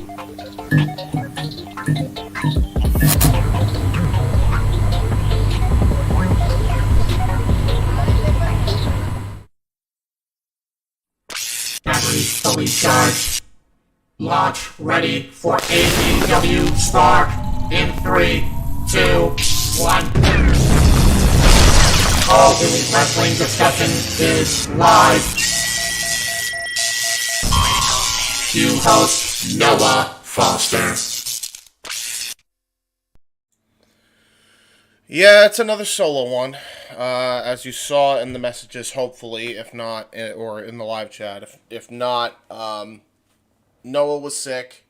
Batteries fully charged. Launch ready for AEW Spark in 3, 2, 1. All Elite Wrestling discussion is live. Cue host Noah Foster. Yeah, it's another solo one, as you saw in the messages, hopefully, if not, or in the live chat. If not, Noah was sick,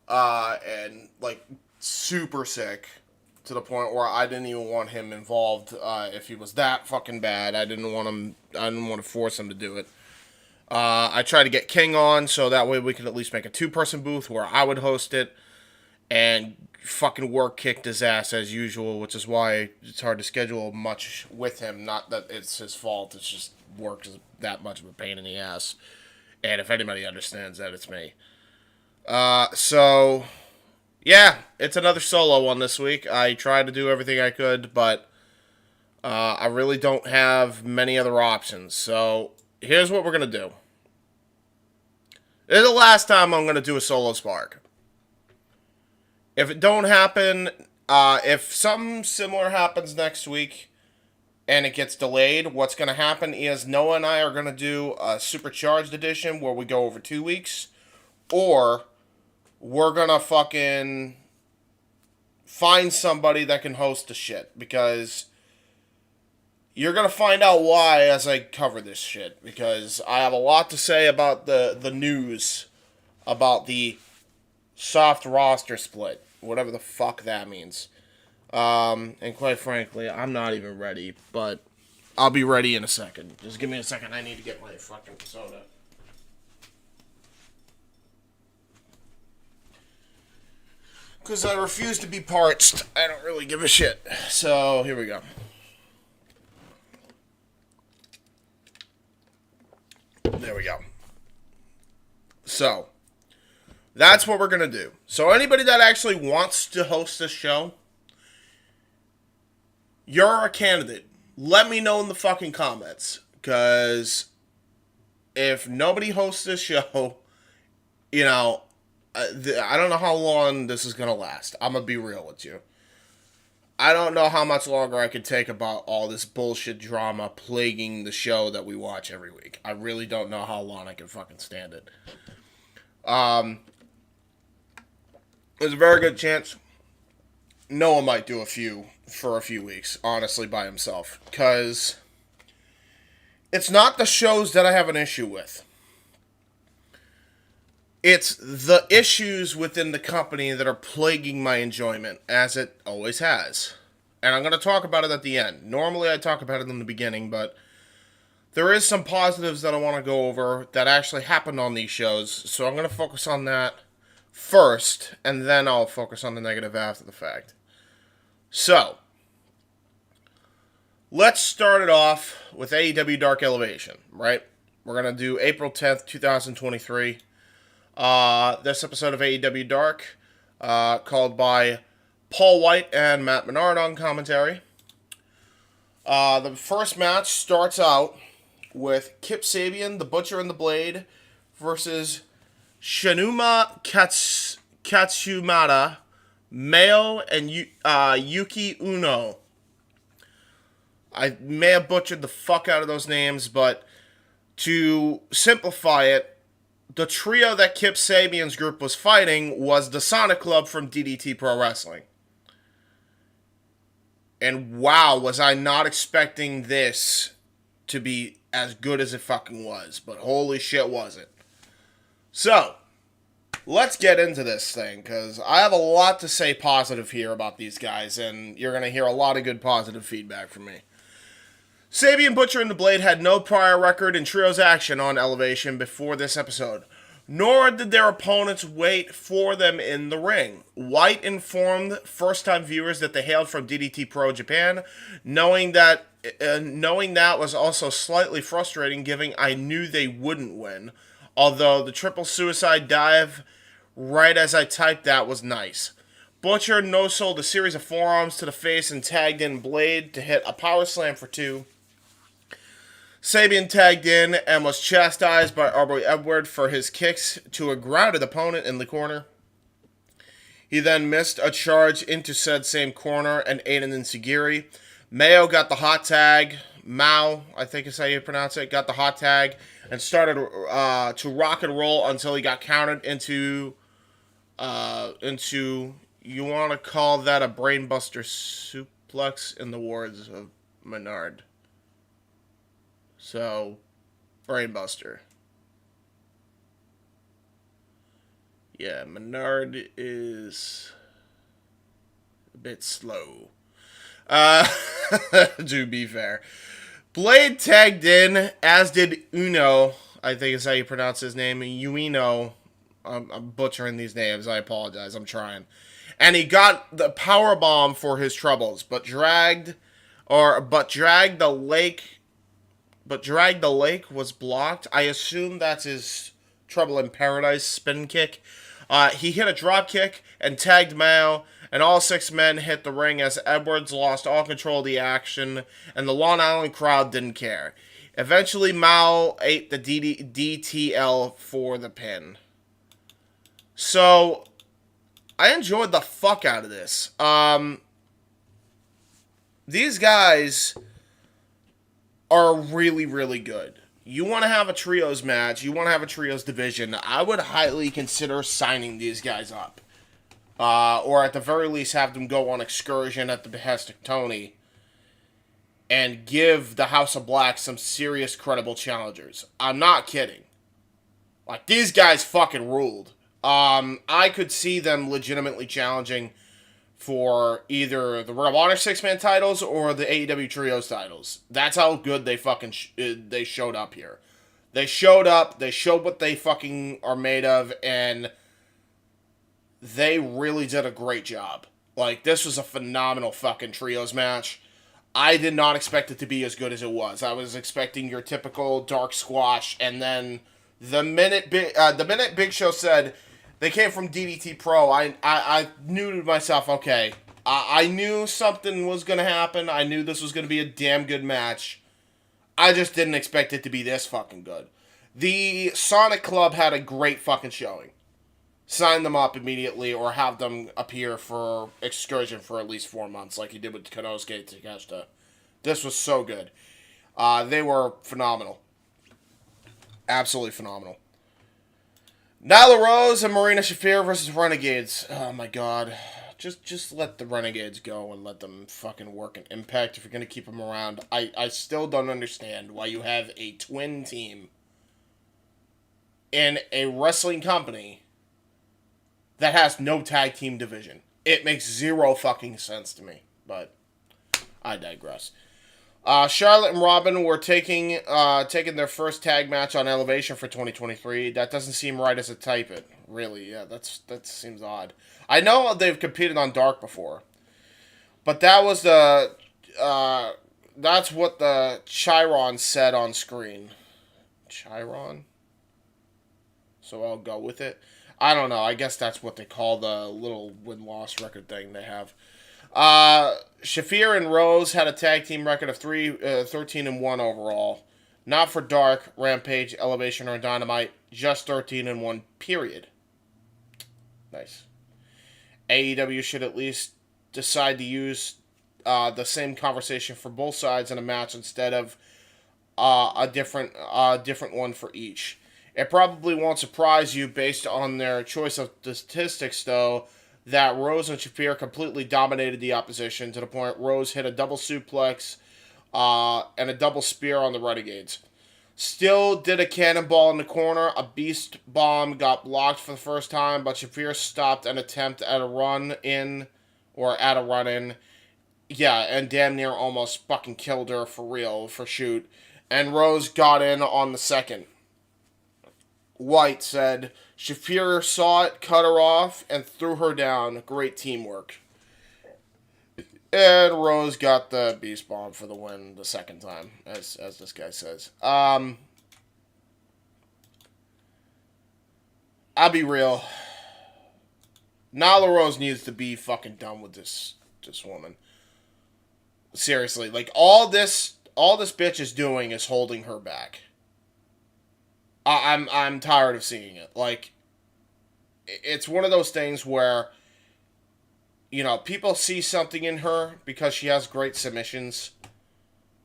and, like, super sick, to the point where I didn't even want him involved, if he was that fucking bad. I didn't want to force him to do it. I tried to get King on, so that way we could at least make a two-person booth where I would host it, and fucking work kicked his ass as usual, which is why it's hard to schedule much with him. Not that it's his fault, it's just work is that much of a pain in the ass. And if anybody understands that, it's me. So, yeah, it's another solo one this week. I tried to do everything I could, but I really don't have many other options. So, here's what we're going to do. This is the last time I'm going to do a solo Spark. If it don't happen, if something similar happens next week and it gets delayed, what's going to happen is Noah and I are going to do a supercharged edition where we go over 2 weeks, or we're going to fucking find somebody that can host the shit, because you're going to find out why as I cover this shit, because I have a lot to say about the news about the soft roster split. Whatever the fuck that means. And quite frankly, I'm not even ready, but I'll be ready in a second. Just give me a second, I need to get my fucking soda. Because I refuse to be parched. I don't really give a shit. So, here we go. There we go. So, that's what we're going to do. So anybody that actually wants to host this show, you're a candidate. Let me know in the fucking comments. Because if nobody hosts this show, you know, I don't know how long this is going to last. I'm going to be real with you. I don't know how much longer I could take about all this bullshit drama plaguing the show that we watch every week. I really don't know how long I can fucking stand it. There's a very good chance Noah might do a few weeks, honestly, by himself. Because it's not the shows that I have an issue with. It's the issues within the company that are plaguing my enjoyment, as it always has. And I'm going to talk about it at the end. Normally I talk about it in the beginning, but there is some positives that I want to go over that actually happened on these shows, so I'm going to focus on that first, and then I'll focus on the negative after the fact. So, let's start it off with AEW Dark Elevation, right? We're going to do April 10th, 2023. This episode of AEW Dark, called by Paul White and Matt Menard on commentary. The first match starts out with Kip Sabian, the Butcher and the Blade, versus Shinuma Katsumata, Mayo, and Yuki Uno. I may have butchered the fuck out of those names, but to simplify it, the trio that Kip Sabian's group was fighting was the Sonic Club from DDT Pro Wrestling. And wow, was I not expecting this to be as good as it fucking was. But holy shit, was it. So, let's get into this thing, because I have a lot to say positive here about these guys, and you're going to hear a lot of good positive feedback from me. Sabian, Butcher, and the Blade had no prior record in trios action on Elevation before this episode, nor did their opponents wait for them in the ring. White informed first-time viewers that they hailed from DDT Pro Japan, knowing that was also slightly frustrating, given I knew they wouldn't win, although the triple suicide dive right as I typed that was nice. Butcher no-sold a series of forearms to the face and tagged in Blade to hit a power slam for 2. Sabian tagged in and was chastised by Aubrey Edward for his kicks to a grounded opponent in the corner. He then missed a charge into said same corner and Aiden Nzigiri. Mayo got the hot tag. Mao, I think is how you pronounce it, got the hot tag and started to rock and roll until he got counted into you want to call that a brainbuster suplex in the words of Menard. So, brainbuster. Yeah, Menard is a bit slow. To be fair. Blade tagged in, as did Uno. I think is how you pronounce his name. Uino. I'm butchering these names. I apologize. I'm trying. And he got the power bomb for his troubles, but dragged the lake. But dragged the lake was blocked. I assume that's his Trouble in Paradise spin kick. He hit a drop kick and tagged Mao, and all 6 men hit the ring as Edwards lost all control of the action, and the Long Island crowd didn't care. Eventually, Mao ate the DTL for the pin. So, I enjoyed the fuck out of this. These guys are really, really good. You want to have a trios match, you want to have a trios division, I would highly consider signing these guys up. Or at the very least have them go on excursion at the behest of Tony and give the House of Black some serious, credible challengers. I'm not kidding. Like, these guys fucking ruled. I could see them legitimately challenging for either the Ring of Honor 6-man titles or the AEW Trios titles. That's how good they fucking they showed up here. They showed up, they showed what they fucking are made of, and they really did a great job. Like, this was a phenomenal fucking Trios match. I did not expect it to be as good as it was. I was expecting your typical dark squash, and then the minute Big Show said they came from DDT Pro, I knew to myself, okay, I knew something was going to happen. I knew this was going to be a damn good match. I just didn't expect it to be this fucking good. The Sonic Club had a great fucking showing. Sign them up immediately or have them appear for excursion for at least 4 months like he did with Konosuke Takeshita. This was so good. They were phenomenal. Absolutely phenomenal. Nyla Rose and Marina Shafir versus Renegades. Oh my god. Just let the Renegades go and let them fucking work in Impact if you're going to keep them around. I still don't understand why you have a twin team in a wrestling company that has no tag team division. It makes zero fucking sense to me, but I digress. Charlotte and Robin were taking their first tag match on Elevation for 2023. That doesn't seem right as a type it. Really, yeah, that seems odd. I know they've competed on Dark before, but that was that's what the Chiron said on screen. Chiron? So I'll go with it. I don't know. I guess that's what they call the little win-loss record thing they have. Shafir and Rose had a tag team record of 13-1 overall. Not for Dark, Rampage, Elevation, or Dynamite. Just 13-1, period. Nice. AEW should at least decide to use the same conversation for both sides in a match instead of a different one for each. It probably won't surprise you based on their choice of statistics, though, that Rose and Shafir completely dominated the opposition to the point Rose hit a double suplex and a double spear on the Renegades. Still did a cannonball in the corner. A beast bomb got blocked for the first time, but Shafir stopped an attempt at a run-in. Yeah, and damn near almost fucking killed her for real, for shoot. And Rose got in on the second. White said, Shafir saw it, cut her off, and threw her down. Great teamwork. And Rose got the Beast Bomb for the win the second time, as this guy says. I'll be real. Nyla Rose needs to be fucking done with this woman. Seriously, like all this bitch is doing is holding her back. I'm tired of seeing it. Like, it's one of those things where, you know, people see something in her because she has great submissions,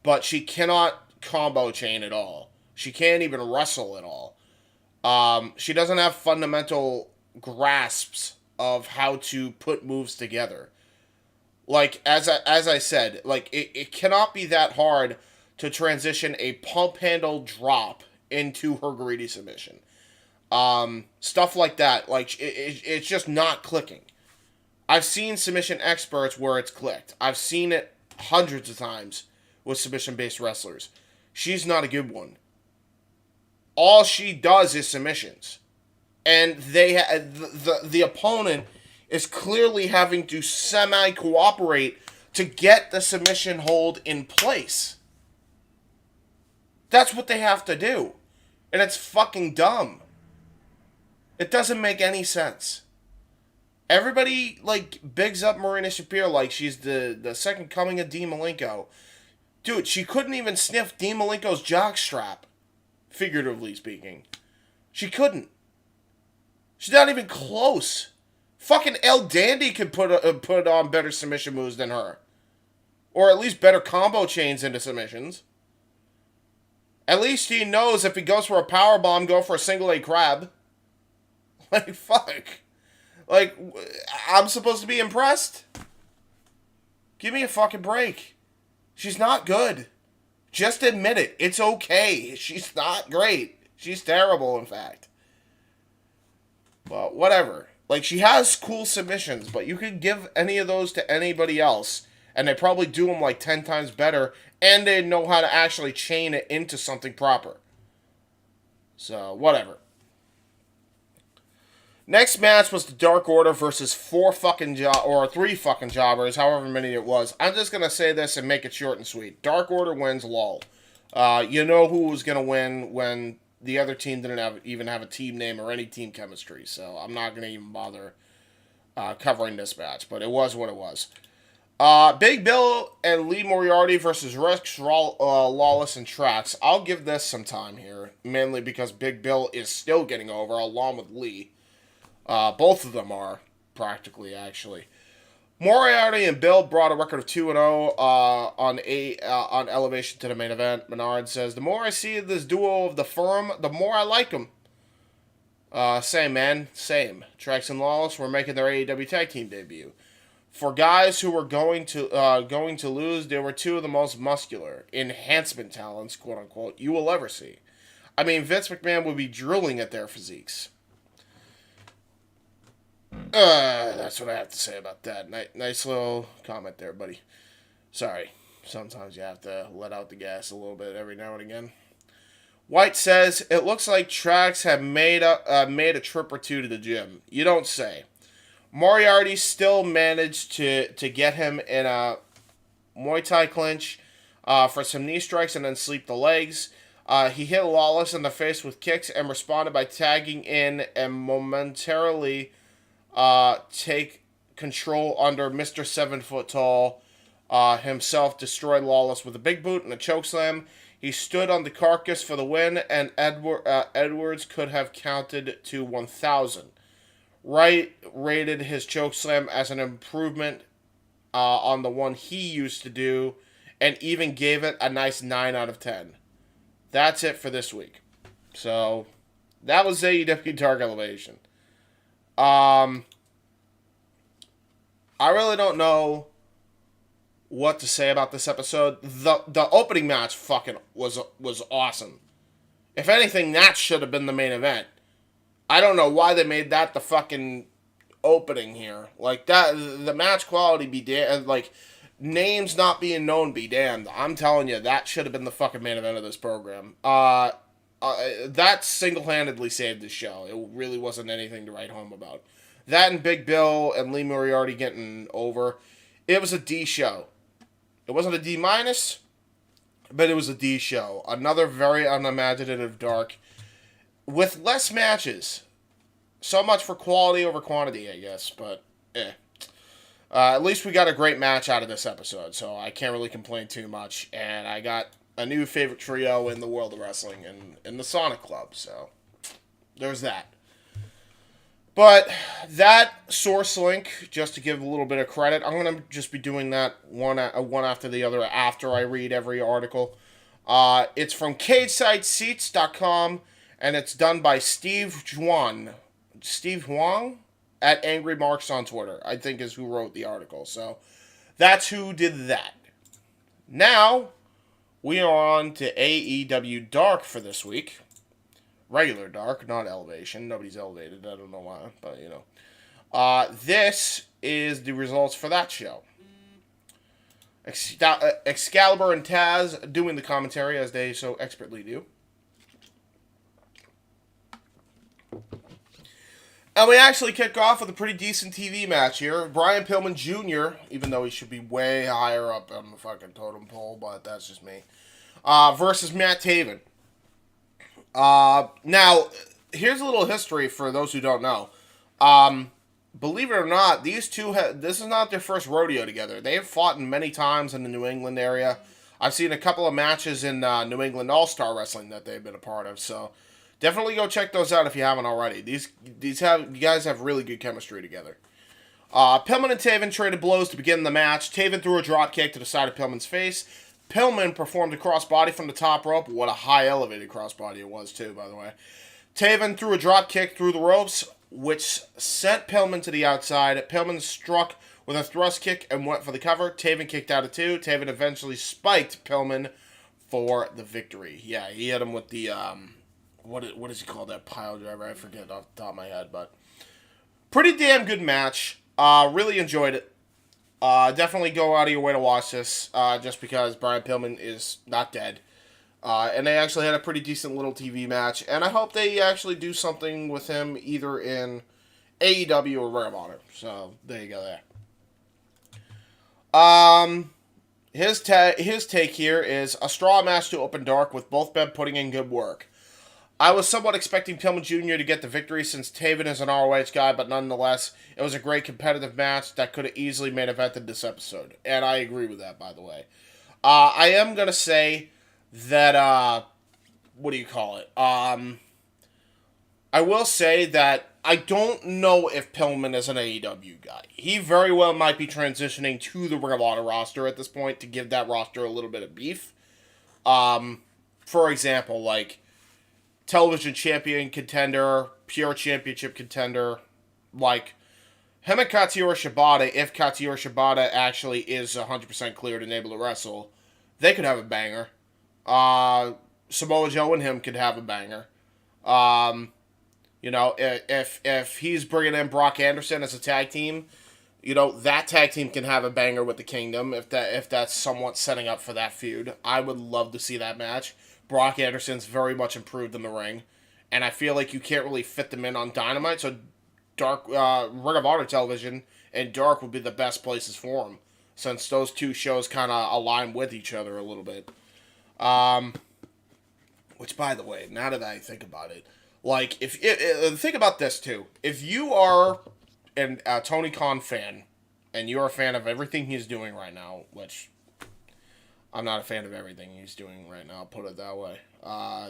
but she cannot combo chain at all. She can't even wrestle at all. She doesn't have fundamental grasps of how to put moves together. Like, as I said, like, it cannot be that hard to transition a pump handle drop into her greedy submission. Stuff like that. Like, it's just not clicking. I've seen submission experts where it's clicked. I've seen it hundreds of times with submission-based wrestlers. She's not a good one. All she does is submissions. And the opponent is clearly having to semi-cooperate to get the submission hold in place. That's what they have to do. And it's fucking dumb. It doesn't make any sense. Everybody, like, bigs up Marina Shapiro like she's the second coming of Dean Malenko. Dude, she couldn't even sniff Dean Malenko's jockstrap, figuratively speaking. She couldn't. She's not even close. Fucking El Dandy could put on better submission moves than her. Or at least better combo chains into submissions. At least he knows if he goes for a powerbomb, go for a single leg crab. Like, fuck. Like, I'm supposed to be impressed? Give me a fucking break. She's not good. Just admit it. It's okay. She's not great. She's terrible, in fact. But whatever. Like, she has cool submissions, but you could give any of those to anybody else, and they probably do them like 10 times better, and they know how to actually chain it into something proper. So, whatever. Next match was the Dark Order versus three fucking jobbers, however many it was. I'm just going to say this and make it short and sweet. Dark Order wins, lol. You know who was going to win when the other team didn't even have a team name or any team chemistry, so I'm not going to even bother covering this match, but it was what it was. Big Bill and Lee Moriarty versus Rex Lawless and Trax. I'll give this some time here, mainly because Big Bill is still getting over, along with Lee. Both of them are, practically, actually. Moriarty and Bill brought a record of 2-0 on elevation to the main event. Menard says, "The more I see this duo of the firm, the more I like them." Same, man. Same. Trax and Lawless were making their AEW tag team debut. For guys who were going to lose, they were two of the most muscular enhancement talents, quote unquote, you will ever see. I mean, Vince McMahon would be drooling at their physiques. That's what I have to say about that. Nice little comment there, buddy. Sorry. Sometimes you have to let out the gas a little bit every now and again. White says, "It looks like Trax have made a trip or two to the gym." You don't say. Moriarty still managed to get him in a Muay Thai clinch for some knee strikes and then sleep the legs. He hit Lawless in the face with kicks and responded by tagging in and momentarily take control under Mr. 7 foot tall himself, destroyed Lawless with a big boot and a chokeslam. He stood on the carcass for the win, and Edwards could have counted to 1,000. Wright rated his chokeslam as an improvement on the one he used to do, and even gave it a nice 9 out of 10. That's it for this week. So, that was AEW Dark Elevation. I really don't know what to say about this episode. The opening match fucking was awesome. If anything, that should have been the main event. I don't know why they made that the fucking opening here. Like, that, the match quality be damned. Like, names not being known be damned. I'm telling you, that should have been the fucking main event of this program. That single-handedly saved the show. It really wasn't anything to write home about. That and Big Bill and Lee Moriarty getting over. It was a D show. It wasn't a D-, but it was a D show. Another very unimaginative Dark with less matches. So much for quality over quantity, I guess, but at least we got a great match out of this episode, so I can't really complain too much. And I got a new favorite trio in the world of wrestling in the Sonic Club, so there's that. But that source link, just to give a little bit of credit, I'm going to just be doing that one after the other after I read every article. It's from CageSideSeats.com, and it's done by Steve Huang at Angry Marks on Twitter, I think is who wrote the article. So that's who did that. Now, we are on to AEW Dark for this week. Regular Dark, not Elevation. Nobody's elevated. I don't know why, but you know. This is the results for that show. Excalibur and Taz doing the commentary as they so expertly do. And we actually kick off with a pretty decent TV match here. Brian Pillman Jr., even though he should be way higher up on the fucking totem pole, but that's just me, versus Matt Taven. Now, here's a little history for those who don't know. Believe it or not, these two, this is not their first rodeo together. They have fought many times in the New England area. I've seen a couple of matches in New England All-Star Wrestling that they've been a part of, so definitely go check those out if you haven't already. You guys have really good chemistry together. Pillman and Taven traded blows to begin the match. Taven threw a drop kick to the side of Pillman's face. Pillman performed a crossbody from the top rope. What a high elevated crossbody it was too, by the way. Taven threw a drop kick through the ropes, which sent Pillman to the outside. Pillman struck with a thrust kick and went for the cover. Taven kicked out of two. Taven eventually spiked Pillman for the victory. Yeah, he hit him with the what is he called, that pile driver? I forget off the top of my head, but pretty damn good match. Really enjoyed it. Definitely go out of your way to watch this, just because Brian Pillman is not dead. And they actually had a pretty decent little TV match, and I hope they actually do something with him either in AEW or Ring of Honor. So, there you go there. His take here is a straw match to open Dark with both men putting in good work. I was somewhat expecting Pillman Jr. to get the victory since Taven is an ROH guy, but nonetheless, it was a great competitive match that could have easily main evented this episode. And I agree with that, by the way. I am going to say that, what do you call it? I will say that I don't know if Pillman is an AEW guy. He very well might be transitioning to the Ring of Honor roster at this point to give that roster a little bit of beef. For example, like television champion contender, pure championship contender, like him and Katsuyori Shibata, if Katsuyori Shibata actually is 100% cleared and able to wrestle, they could have a banger. Samoa Joe and him could have a banger. You know, if he's bringing in Brock Anderson as a tag team, you know, that tag team can have a banger with the Kingdom if that's somewhat setting up for that feud. I would love to see that match. Brock Anderson's very much improved in the ring, and I feel like you can't really fit them in on Dynamite, so Dark, Ring of Honor television and Dark would be the best places for them, since those two shows kind of align with each other a little bit. Which, by the way, now that I think about it, like, think about this too. If you are a Tony Khan fan, and you're a fan of everything he's doing right now, which I'm not a fan of everything he's doing right now, put it that way.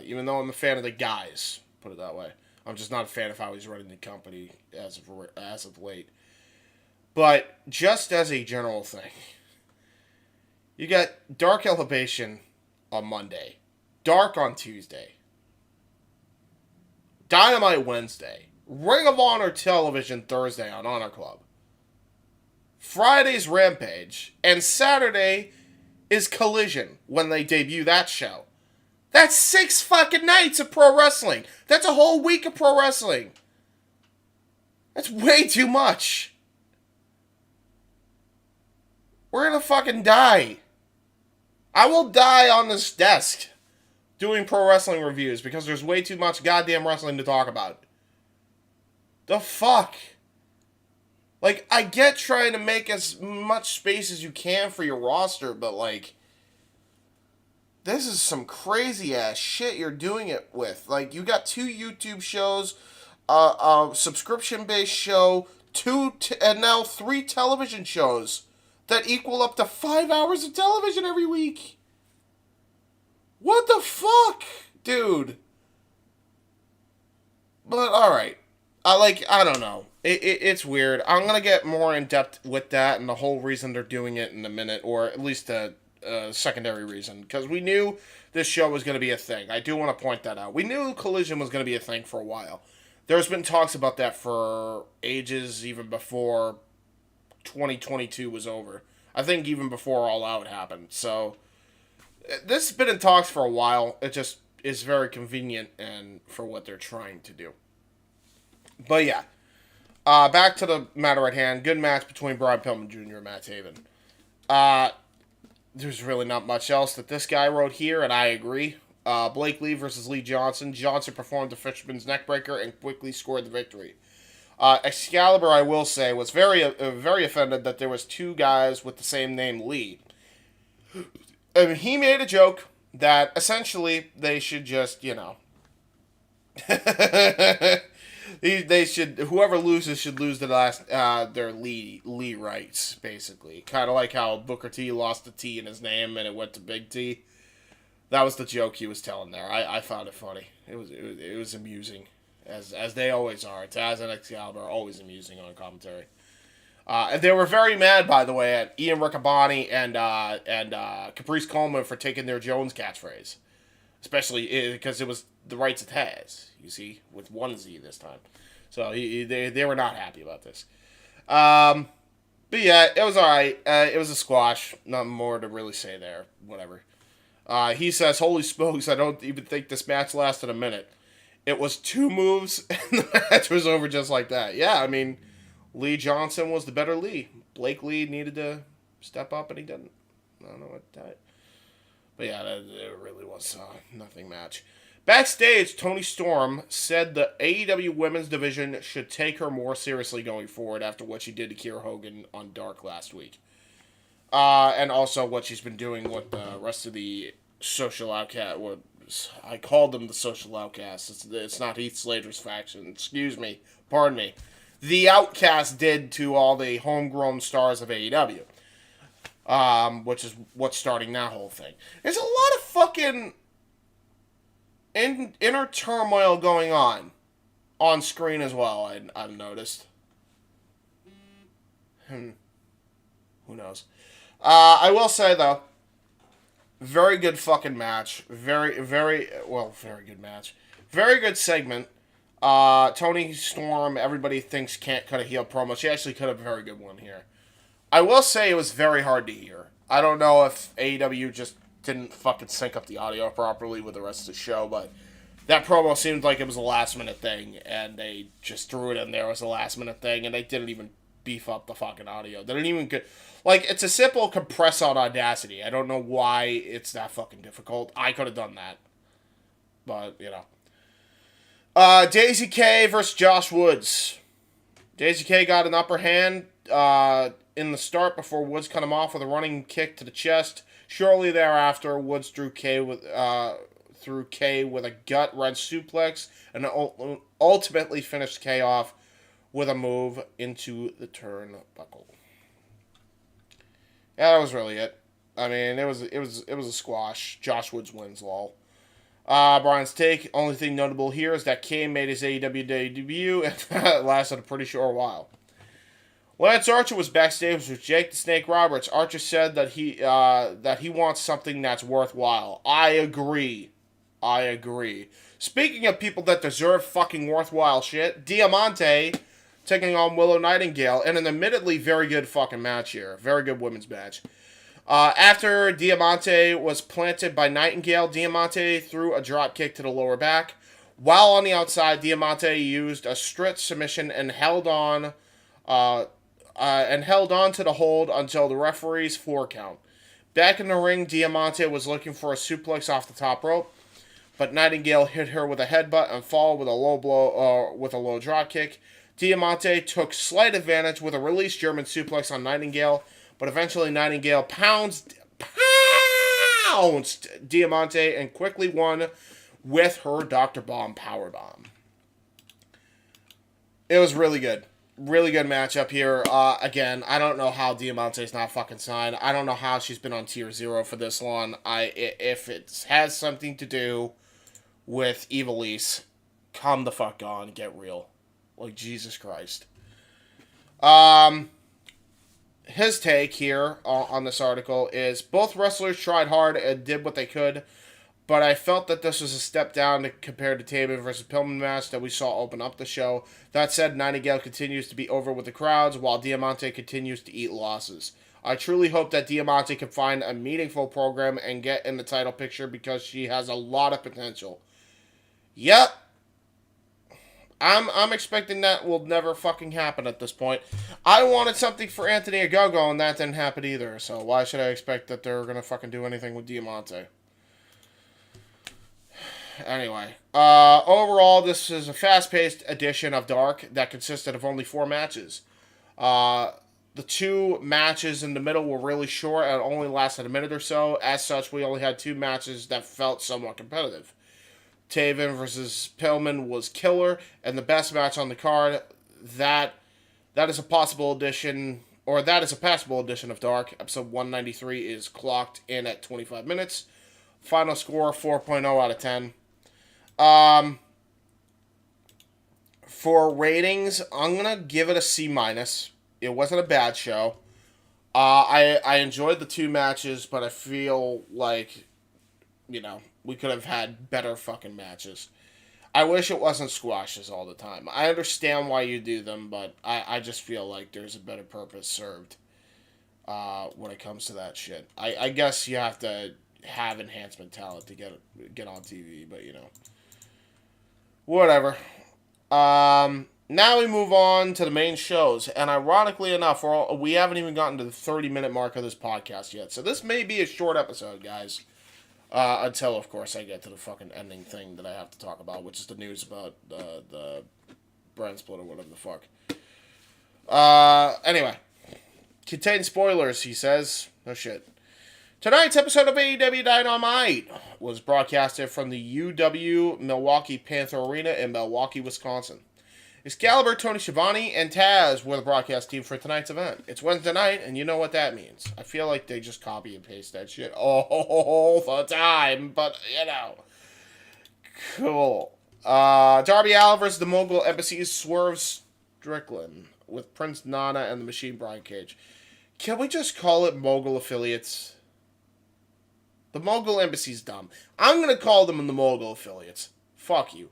Even though I'm a fan of the guys, put it that way. I'm just not a fan of how he's running the company as of late. But just as a general thing, you got Dark Elevation on Monday, Dark on Tuesday, Dynamite Wednesday, Ring of Honor Television Thursday on Honor Club, Friday's Rampage, and Saturday is Collision when they debut that show. That's 6 fucking nights of pro wrestling. That's a whole week of pro wrestling. That's way too much. We're gonna fucking die. I will die on this desk doing pro wrestling reviews because there's way too much goddamn wrestling to talk about. The fuck? Like, I get trying to make as much space as you can for your roster, but, like, this is some crazy-ass shit you're doing it with. Like, you got 2 YouTube shows, a subscription-based show, and now 3 television shows that equal up to 5 hours of television every week. What the fuck, dude? But alright. I don't know. It's weird. I'm going to get more in depth with that and the whole reason they're doing it in a minute, or at least a secondary reason. Because we knew this show was going to be a thing. I do want to point that out. We knew Collision was going to be a thing for a while. There's been talks about that for ages, even before 2022 was over. I think even before All Out happened. So, this has been in talks for a while. It just is very convenient and for what they're trying to do. But yeah, back to the matter at hand. Good match between Brian Pillman Jr. and Matt Taven. There's really not much else that this guy wrote here, and I agree. Blake Lee versus Lee Johnson. Johnson performed the Fisherman's Neckbreaker and quickly scored the victory. Excalibur, I will say, was very offended that there was 2 guys with the same name, Lee. And he made a joke that essentially they should just, they should, whoever loses should lose the last their Lee rights, basically. Kind of like how Booker T lost the T in his name and it went to Big T. That was the joke he was telling there. I found it funny. It was amusing, as they always are. Taz and Excalibur are always amusing on commentary. And they were very mad, by the way, at Ian Riccaboni and Caprice Coleman for taking their Jones catchphrase, especially because it was the rights it has. You see, with 1 Z this time, so they were not happy about this. But yeah, it was alright. It was a squash. Nothing more to really say there. Whatever. He says, "Holy smokes! I don't even think this match lasted a minute. It was 2 moves, and the match was over just like that." Yeah, I mean, Lee Johnson was the better Lee. Blake Lee needed to step up, and he didn't. I don't know what that. But yeah, it really was nothing match. Backstage, Tony Storm said the AEW Women's Division should take her more seriously going forward after what she did to Kiera Hogan on Dark last week. And also what she's been doing with the rest of the social outcast. What I called them the social outcasts. It's not Heath Slater's faction. Excuse me. Pardon me. The Outcast did to all the homegrown stars of AEW. Which is what's starting that whole thing. There's a lot of fucking inner turmoil going on screen as well, I've noticed. Who knows? I will say, though, very good fucking match. Very good match. Very good segment. Tony Storm, everybody thinks can't cut a heel promo. She actually cut a very good one here. I will say it was very hard to hear. I don't know if AEW just didn't fucking sync up the audio properly with the rest of the show, but that promo seemed like it was a last-minute thing, and they just threw it in there as a last-minute thing, and they didn't even beef up the fucking audio. They didn't even it's a simple compress on Audacity. I don't know why it's that fucking difficult. I could have done that. But, Daisy K versus Josh Woods. Daisy K got an upper hand in the start before Woods cut him off with a running kick to the chest. Shortly thereafter, Woods threw K with a gut-wrench suplex and ultimately finished K off with a move into the turnbuckle. Yeah, that was really it. I mean, it was a squash. Josh Woods wins, lol. Brian's take. Only thing notable here is that Kane made his AEW debut, and that lasted a pretty short while. Lance Archer was backstage with Jake the Snake Roberts. Archer said that he wants something that's worthwhile. I agree. Speaking of people that deserve fucking worthwhile shit, Diamante taking on Willow Nightingale in an admittedly very good fucking match here. Very good women's match. After Diamante was planted by Nightingale, Diamante threw a drop kick to the lower back. While on the outside, Diamante used a stretch submission and held on to the hold until the referee's 4 count. Back in the ring, Diamante was looking for a suplex off the top rope, but Nightingale hit her with a headbutt and followed with a low drop kick. Diamante took slight advantage with a released German suplex on Nightingale, but eventually Nightingale pounced Diamante and quickly won with her Dr. Bomb powerbomb. It was really good. Really good matchup here. Again, I don't know how Diamante's not fucking signed. I don't know how she's been on tier 0 for this long. If it has something to do with Evilise, come the fuck on, get real. Like, Jesus Christ. His take here on this article is both wrestlers tried hard and did what they could, but I felt that this was a step down compared to Taven versus Pillman match that we saw open up the show. That said, Nightingale continues to be over with the crowds while Diamante continues to eat losses. I truly hope that Diamante can find a meaningful program and get in the title picture because she has a lot of potential. Yep. I'm expecting that will never fucking happen at this point. I wanted something for Anthony Ogogo, and that didn't happen either. So why should I expect that they're gonna fucking do anything with Diamante? Anyway, overall, this is a fast-paced edition of Dark that consisted of only 4 matches. The 2 matches in the middle were really short and only lasted a minute or so. As such, we only had 2 matches that felt somewhat competitive. Taven versus Pillman was killer, and the best match on the card, that is a possible addition, or that is a passable edition of Dark. Episode 193 is clocked in at 25 minutes. Final score, 4.0 out of 10. For ratings, I'm going to give it a C-. It wasn't a bad show. I enjoyed the 2 matches, but I feel like, we could have had better fucking matches. I wish it wasn't squashes all the time. I understand why you do them, but I just feel like there's a better purpose served when it comes to that shit. I guess you have to have enhancement talent to get on TV, but whatever. Now we move on to the main shows, and ironically enough, we haven't even gotten to the 30-minute mark of this podcast yet, so this may be a short episode, guys. Until, of course, I get to the fucking ending thing that I have to talk about, which is the news about the brand split or whatever the fuck. Anyway. Contains spoilers, he says. No shit. Tonight's episode of AEW Dynamite was broadcasted from the UW Milwaukee Panther Arena in Milwaukee, Wisconsin. Excalibur, Tony Schiavone, and Taz were the broadcast team for tonight's event. It's Wednesday night, and you know what that means. I feel like they just copy and paste that shit all the time, but, Cool. Darby Allin versus the Mogul Embassy's Swerve Strickland with Prince Nana and the Machine Brian Cage. Can we just call it Mogul Affiliates? The Mogul Embassy's dumb. I'm going to call them the Mogul Affiliates. Fuck you.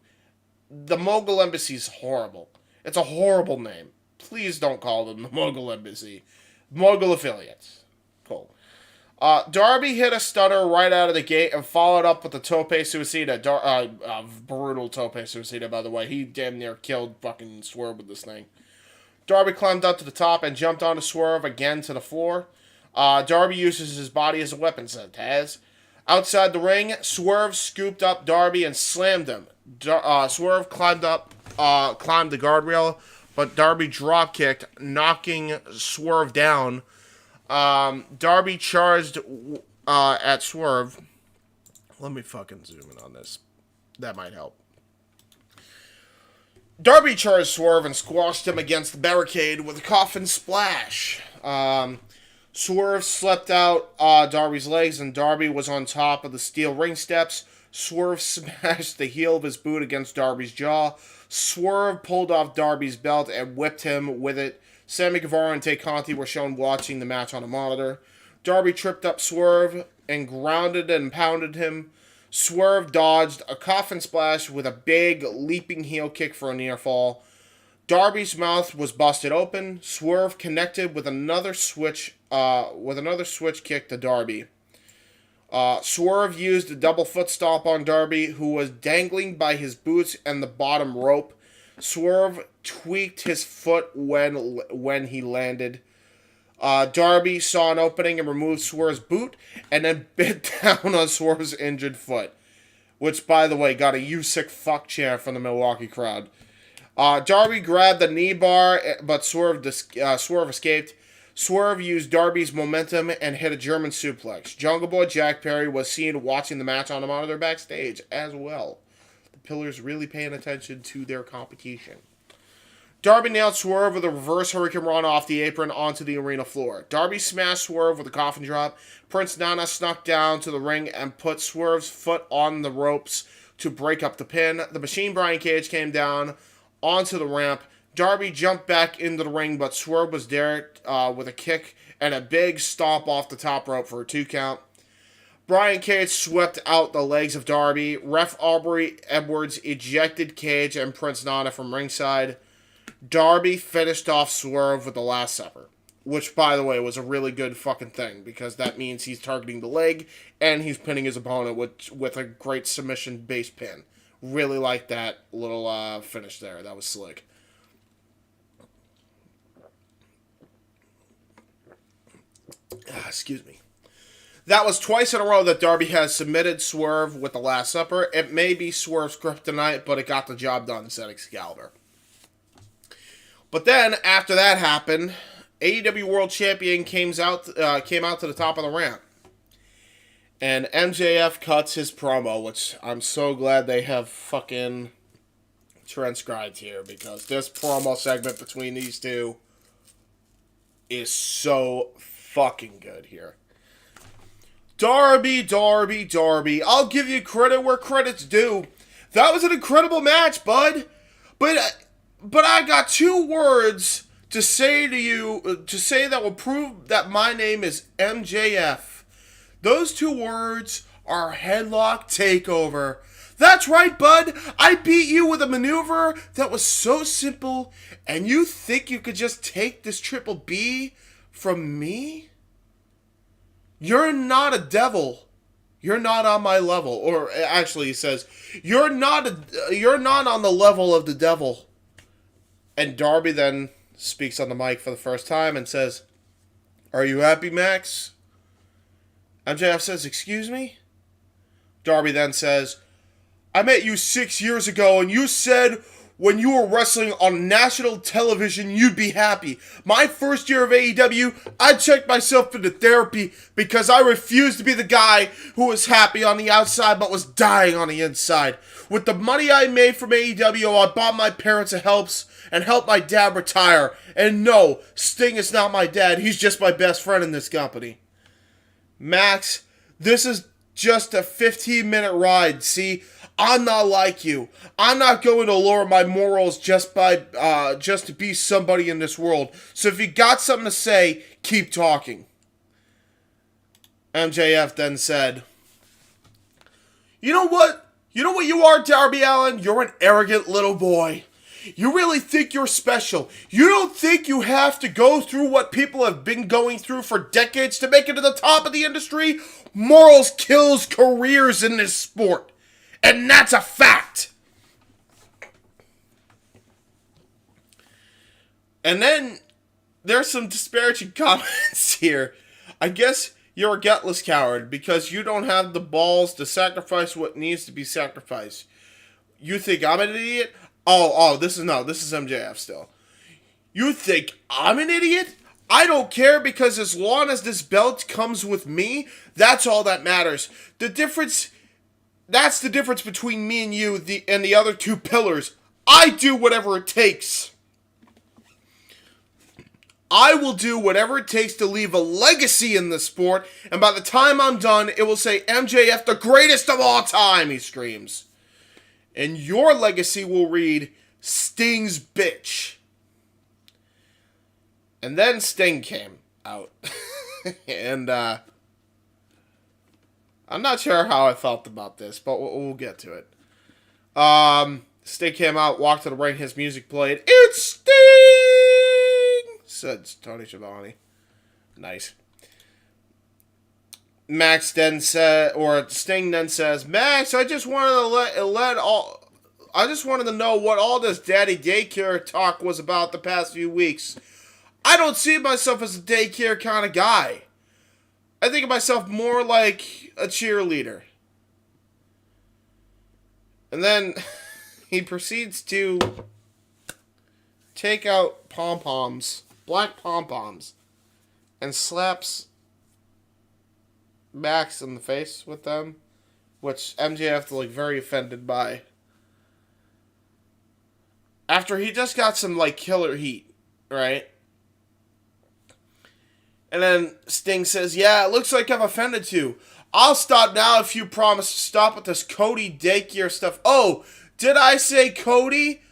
The Mogul Embassy's horrible. It's a horrible name. Please don't call them the Mogul Embassy. Mogul Affiliates. Cool. Darby hit a stunner right out of the gate and followed up with the Tope Suicida. Brutal Tope Suicida, by the way. He damn near killed fucking Swerve with this thing. Darby climbed up to the top and jumped onto Swerve again to the floor. Darby uses his body as a weapon, said Taz. Outside the ring, Swerve scooped up Darby and slammed him. Swerve climbed the guardrail, but Darby drop-kicked, knocking Swerve down. Darby charged at Swerve. Let me fucking zoom in on this. That might help. Darby charged Swerve and squashed him against the barricade with a coffin splash. Swerve slept out Darby's legs, and Darby was on top of the steel ring steps. Swerve smashed the heel of his boot against Darby's jaw. Swerve pulled off Darby's belt and whipped him with it. Sammy Guevara and Tay Conti were shown watching the match on a monitor. Darby tripped up Swerve and grounded and pounded him. Swerve dodged a coffin splash with a big leaping heel kick for a near fall. Darby's mouth was busted open. Swerve connected with another switch kick to Darby. Swerve used a double foot stomp on Darby, who was dangling by his boots and the bottom rope. Swerve tweaked his foot when he landed. Darby saw an opening and removed Swerve's boot, and then bit down on Swerve's injured foot, which, by the way, got a "you sick fuck" chant from the Milwaukee crowd. Darby grabbed the knee bar, but Swerve escaped. Swerve used Darby's momentum and hit a German suplex. Jungle Boy Jack Perry was seen watching the match on a monitor backstage as well. The Pillars really paying attention to their competition. Darby nailed Swerve with a reverse Hurricane Run off the apron onto the arena floor. Darby smashed Swerve with a coffin drop. Prince Nana snuck down to the ring and put Swerve's foot on the ropes to break up the pin. The Machine Brian Cage came down onto the ramp. Darby jumped back into the ring, but Swerve was there with a kick and a big stomp off the top rope for a 2 count. Brian Cage swept out the legs of Darby. Ref Aubrey Edwards ejected Cage and Prince Nana from ringside. Darby finished off Swerve with the Last Supper, which, by the way, was a really good fucking thing, because that means he's targeting the leg and he's pinning his opponent with a great submission base pin. Really like that little finish there. That was slick. Excuse me. That was twice in a row that Darby has submitted Swerve with the Last Supper. It may be Swerve's kryptonite, but it got the job done, said Excalibur. But then, after that happened, AEW World Champion came out to the top of the ramp. And MJF cuts his promo, which I'm so glad they have fucking transcribed here, because this promo segment between these two is so fucking good here. Darby, Darby, Darby. I'll give you credit where credit's due. That was an incredible match, bud. But I got 2 words to say to you, that will prove that my name is MJF. Those 2 words are headlock takeover. That's right, bud. I beat you with a maneuver that was so simple, and you think you could just take this Triple B from me? You're not a devil. You're not on my level. Or actually, he says, you're not on the level of the devil. And Darby then speaks on the mic for the first time and says, "Are you happy, Max?" MJF says, "Excuse me?" Darby then says, "I met you 6 years ago, and you said when you were wrestling on national television, you'd be happy. My first year of AEW, I checked myself into therapy because I refused to be the guy who was happy on the outside but was dying on the inside. With the money I made from AEW, I bought my parents a house and helped my dad retire. And no, Sting is not my dad. He's just my best friend in this company. Max, this is just a 15-minute ride, see? I'm not like you. I'm not going to lower my morals just to be somebody in this world. So if you got something to say, keep talking." MJF then said, You know what you are, Darby Allin? You're an arrogant little boy. You really think you're special. You don't think you have to go through what people have been going through for decades to make it to the top of the industry? Morals kills careers in this sport. And that's a fact. And then there's some disparaging comments here. I guess you're a gutless coward because you don't have the balls to sacrifice what needs to be sacrificed. You think I'm an idiot? This is MJF still. You think I'm an idiot? I don't care, because as long as this belt comes with me, that's all that matters. That's the difference between me and you and the other 2 pillars. I do whatever it takes. I will do whatever it takes to leave a legacy in the sport, and by the time I'm done, it will say MJF, the greatest of all time, he screams. And your legacy will read, Sting's bitch. And then Sting came out. And, I'm not sure how I felt about this, but we'll get to it. Sting came out, walked to the ring, his music played. It's Sting! Said Tony Schiavone. Nice. Sting then says, Max, I just wanted to know what all this daddy daycare talk was about the past few weeks. I don't see myself as a daycare kind of guy. I think of myself more like a cheerleader. And then he proceeds to take out pom-poms, black pom-poms, and slaps Max in the face with them, which MJF looked very offended by. After he just got some, like, killer heat, right? And then Sting says, yeah, it looks like I've offended you. I'll stop now if you promise to stop with this Cody daycare stuff. Oh, did I say Cody?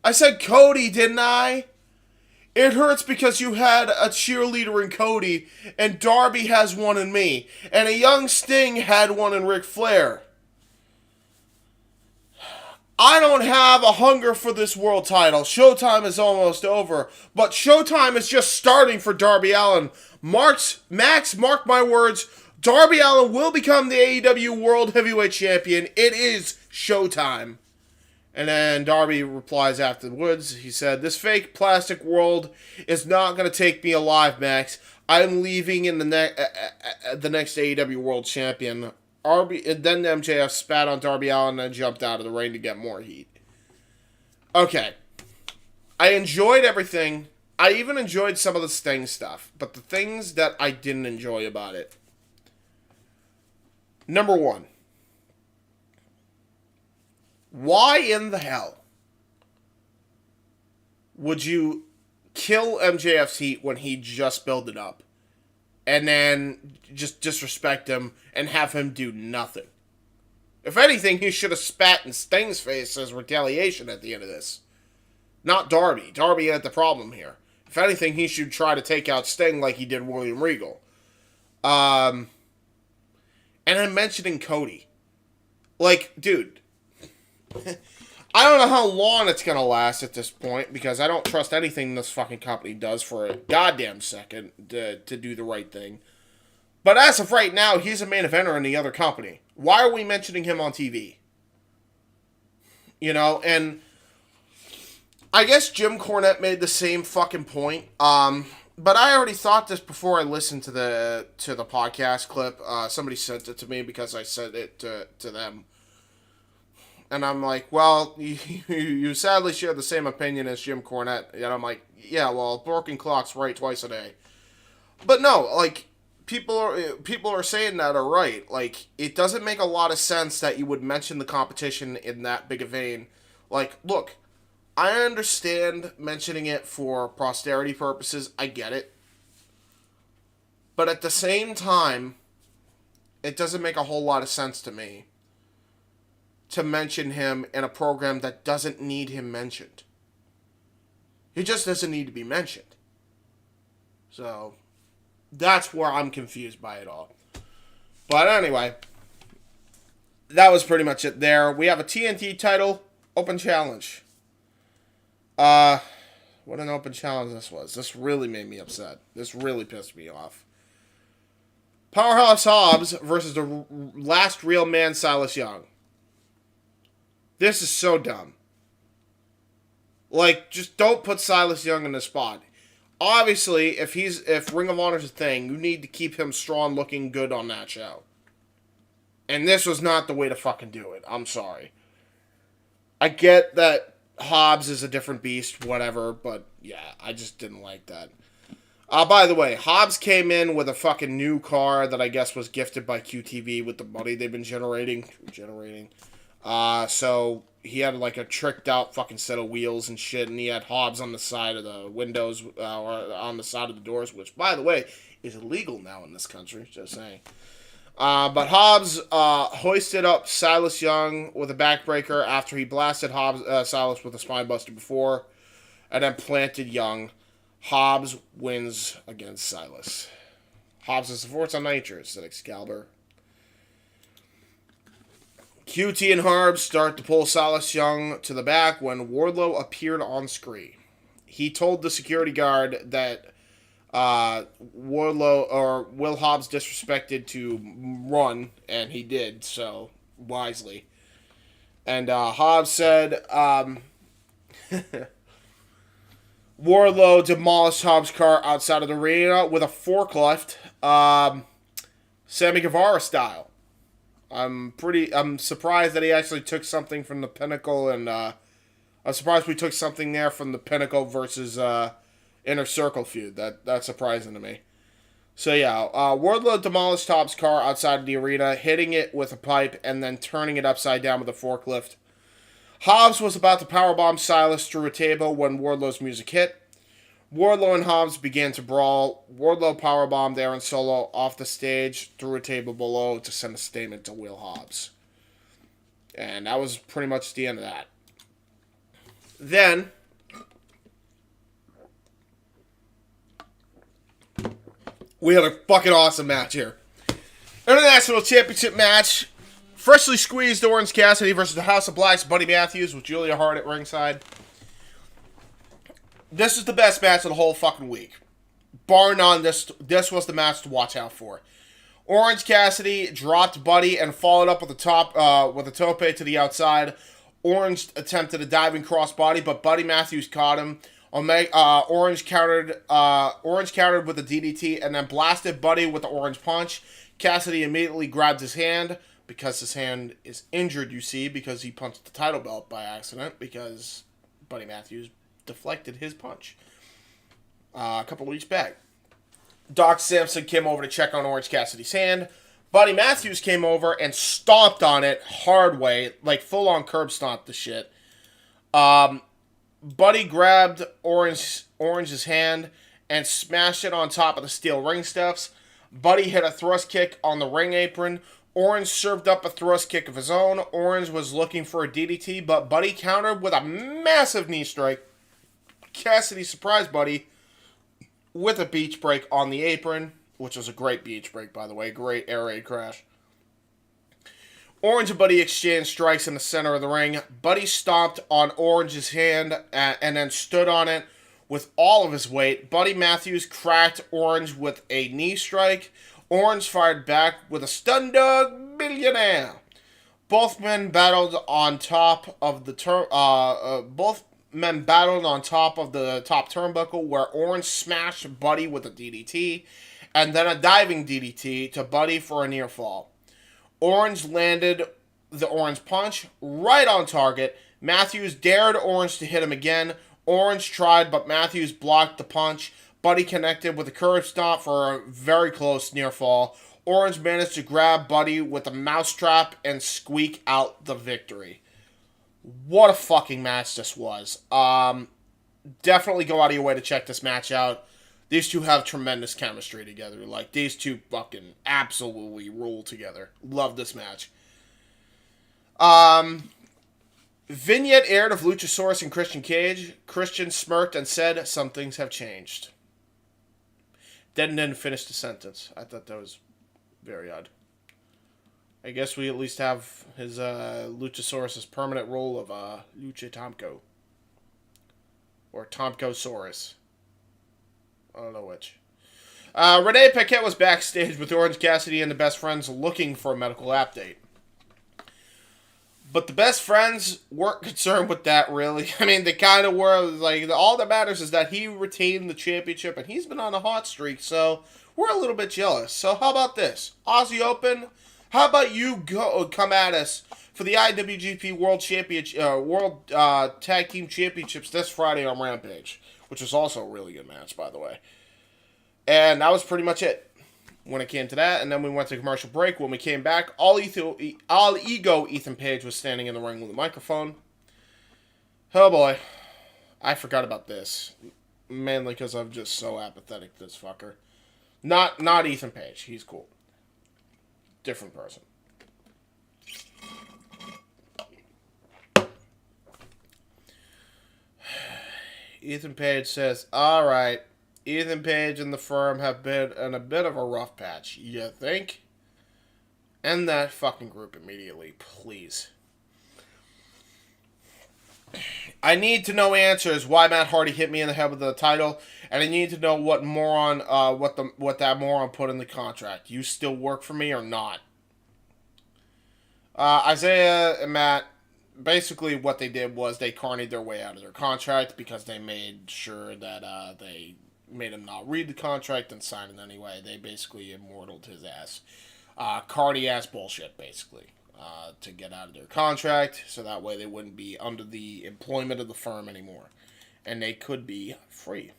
I said Cody, didn't I? It hurts because you had a cheerleader in Cody, and Darby has one in me, and a young Sting had one in Ric Flair. I don't have a hunger for this world title. Showtime is almost over, but Showtime is just starting for Darby Allin. Max, mark my words, Darby Allin will become the AEW World Heavyweight Champion. It is Showtime. And then Darby replies afterwards. He said, this fake plastic world is not going to take me alive, Max. I'm leaving in the next AEW World Champion. Then MJF spat on Darby Allin and then jumped out of the ring to get more heat. Okay. I enjoyed everything. I even enjoyed some of the Sting stuff. But the things that I didn't enjoy about it. Number one. Why in the hell would you kill MJF's heat when he just built it up? And then just disrespect him and have him do nothing? If anything, he should have spat in Sting's face as retaliation at the end of this. Not Darby. Darby had the problem here. If anything, he should try to take out Sting like he did William Regal. And then mentioning Cody. Like, dude... I don't know how long it's going to last at this point, because I don't trust anything this fucking company does for a goddamn second to do the right thing. But as of right now, he's a main eventer in the other company. Why are we mentioning him on TV? You know, and I guess Jim Cornette made the same fucking point. But I already thought this before I listened to the podcast clip. Somebody sent it to me because I sent it to them. And I'm like, well, you sadly share the same opinion as Jim Cornette. And I'm like, yeah, well, broken clock's right twice a day. But no, like, people are saying that are right. Like, it doesn't make a lot of sense that you would mention the competition in that big a vein. Like, look, I understand mentioning it for posterity purposes. I get it. But at the same time, it doesn't make a whole lot of sense to me to mention him in a program that doesn't need him mentioned. He just doesn't need to be mentioned. So, that's where I'm confused by it all. But anyway, that was pretty much it there. We have a TNT title open challenge. What an open challenge this was. This really made me upset. This really pissed me off. Powerhouse Hobbs versus the last real man, Silas Young. This is so dumb. Like, just don't put Silas Young in the spot. Obviously, if Ring of Honor's a thing, you need to keep him strong, looking good on that show. And this was not the way to fucking do it. I'm sorry. I get that Hobbs is a different beast, whatever, but yeah, I just didn't like that. By the way, Hobbs came in with a fucking new car that I guess was gifted by QTV with the money they've been generating. So he had like a tricked out fucking set of wheels and shit, and he had Hobbs on the side of the windows, or on the side of the doors, which, by the way, is illegal now in this country, just saying. But Hobbs hoisted up Silas Young with a backbreaker after he blasted Silas with a spinebuster before, and then planted Young. Hobbs wins against Silas. Hobbs is the force on nature, said Excalibur. QT and Harbs start to pull Silas Young to the back when Wardlow appeared on screen. He told the security guard that Wardlow or Will Hobbs disrespected to run, and he did so wisely. And Hobbs said Wardlow demolished Hobbs' car outside of the arena with a forklift, Sammy Guevara style. I'm surprised that he actually took something from the Pinnacle, and I'm surprised we took something there from the Pinnacle versus Inner Circle feud. That's surprising to me. So yeah, Wardlow demolished Hobbs' car outside of the arena, hitting it with a pipe and then turning it upside down with a forklift. Hobbs was about to powerbomb Silas through a table when Wardlow's music hit. Wardlow and Hobbs began to brawl. Wardlow powerbombed Aaron Solo off the stage through a table below to send a statement to Will Hobbs. And that was pretty much the end of that. Then, we had a fucking awesome match here. International Championship match. Freshly squeezed Orange Cassidy versus the House of Black's Buddy Matthews with Julia Hart at ringside. This is the best match of the whole fucking week. Bar none, this was the match to watch out for. Orange Cassidy dropped Buddy and followed up with a tope to the outside. Orange attempted a diving crossbody, but Buddy Matthews caught him. Orange countered with a DDT and then blasted Buddy with the orange punch. Cassidy immediately grabbed his hand because his hand is injured, you see, because he punched the title belt by accident because Buddy Matthews deflected his punch a couple weeks back. Doc Samson came over to check on Orange Cassidy's hand. Buddy Matthews came over and stomped on it hard way, like full on curb stomped the shit. Buddy grabbed Orange's hand and smashed it on top of the steel ring steps. Buddy hit a thrust kick on the ring apron. Orange served up a thrust kick of his own. Orange was looking for a DDT, but Buddy countered with a massive knee strike. Cassidy surprised Buddy with a beach break on the apron, which was a great beach break, by the way. Great air raid crash. Orange and Buddy exchanged strikes in the center of the ring. Buddy stomped on Orange's hand and then stood on it with all of his weight. Buddy Matthews cracked Orange with a knee strike. Orange fired back with a stun dog billionaire. Both men battled on top of the top turnbuckle where Orange smashed Buddy with a DDT and then a diving DDT to Buddy for a near fall. Orange landed the orange punch right on target. Matthews dared Orange to hit him again. Orange tried, but Matthews blocked the punch. Buddy connected with a curb stomp for a very close near fall. Orange managed to grab Buddy with a mousetrap and squeak out the victory. What a fucking match this was. Definitely go out of your way to check this match out. These two have tremendous chemistry together. Like, these two fucking absolutely rule together. Love this match. Vignette aired of Luchasaurus and Christian Cage. Christian smirked and said, "Some things have changed." Didn't finish the sentence. I thought that was very odd. I guess we at least have his Luchasaurus' permanent role of Lucha Tomko. Or Tomkosaurus. I don't know which. Renee Paquette was backstage with Orange Cassidy and the Best Friends looking for a medical update. But the Best Friends weren't concerned with that, really. I mean, they kind of were. Like, all that matters is that he retained the championship, and he's been on a hot streak, so we're a little bit jealous. So how about this? Aussie Open, how about you come at us for the IWGP World Tag Team Championships this Friday on Rampage, which was also a really good match, by the way. And that was pretty much it when it came to that. And then we went to commercial break. When we came back, all ego Ethan Page was standing in the ring with a microphone. Oh boy, I forgot about this, mainly because I'm just so apathetic to this fucker. Not Ethan Page. He's cool. Different person. Ethan Page says, "All right, Ethan Page and the firm have been in a bit of a rough patch. You think? End that fucking group immediately, please. I need to know answers why Matt Hardy hit me in the head with the title, and I need to know what that moron put in the contract. You still work for me or not?" Isaiah and Matt, basically what they did was they carnied their way out of their contract because they made sure that they made him not read the contract and sign it anyway. They basically immortaled his ass. Carny ass bullshit, basically. To get out of their contract, so that way they wouldn't be under the employment of the firm anymore. And they could be free.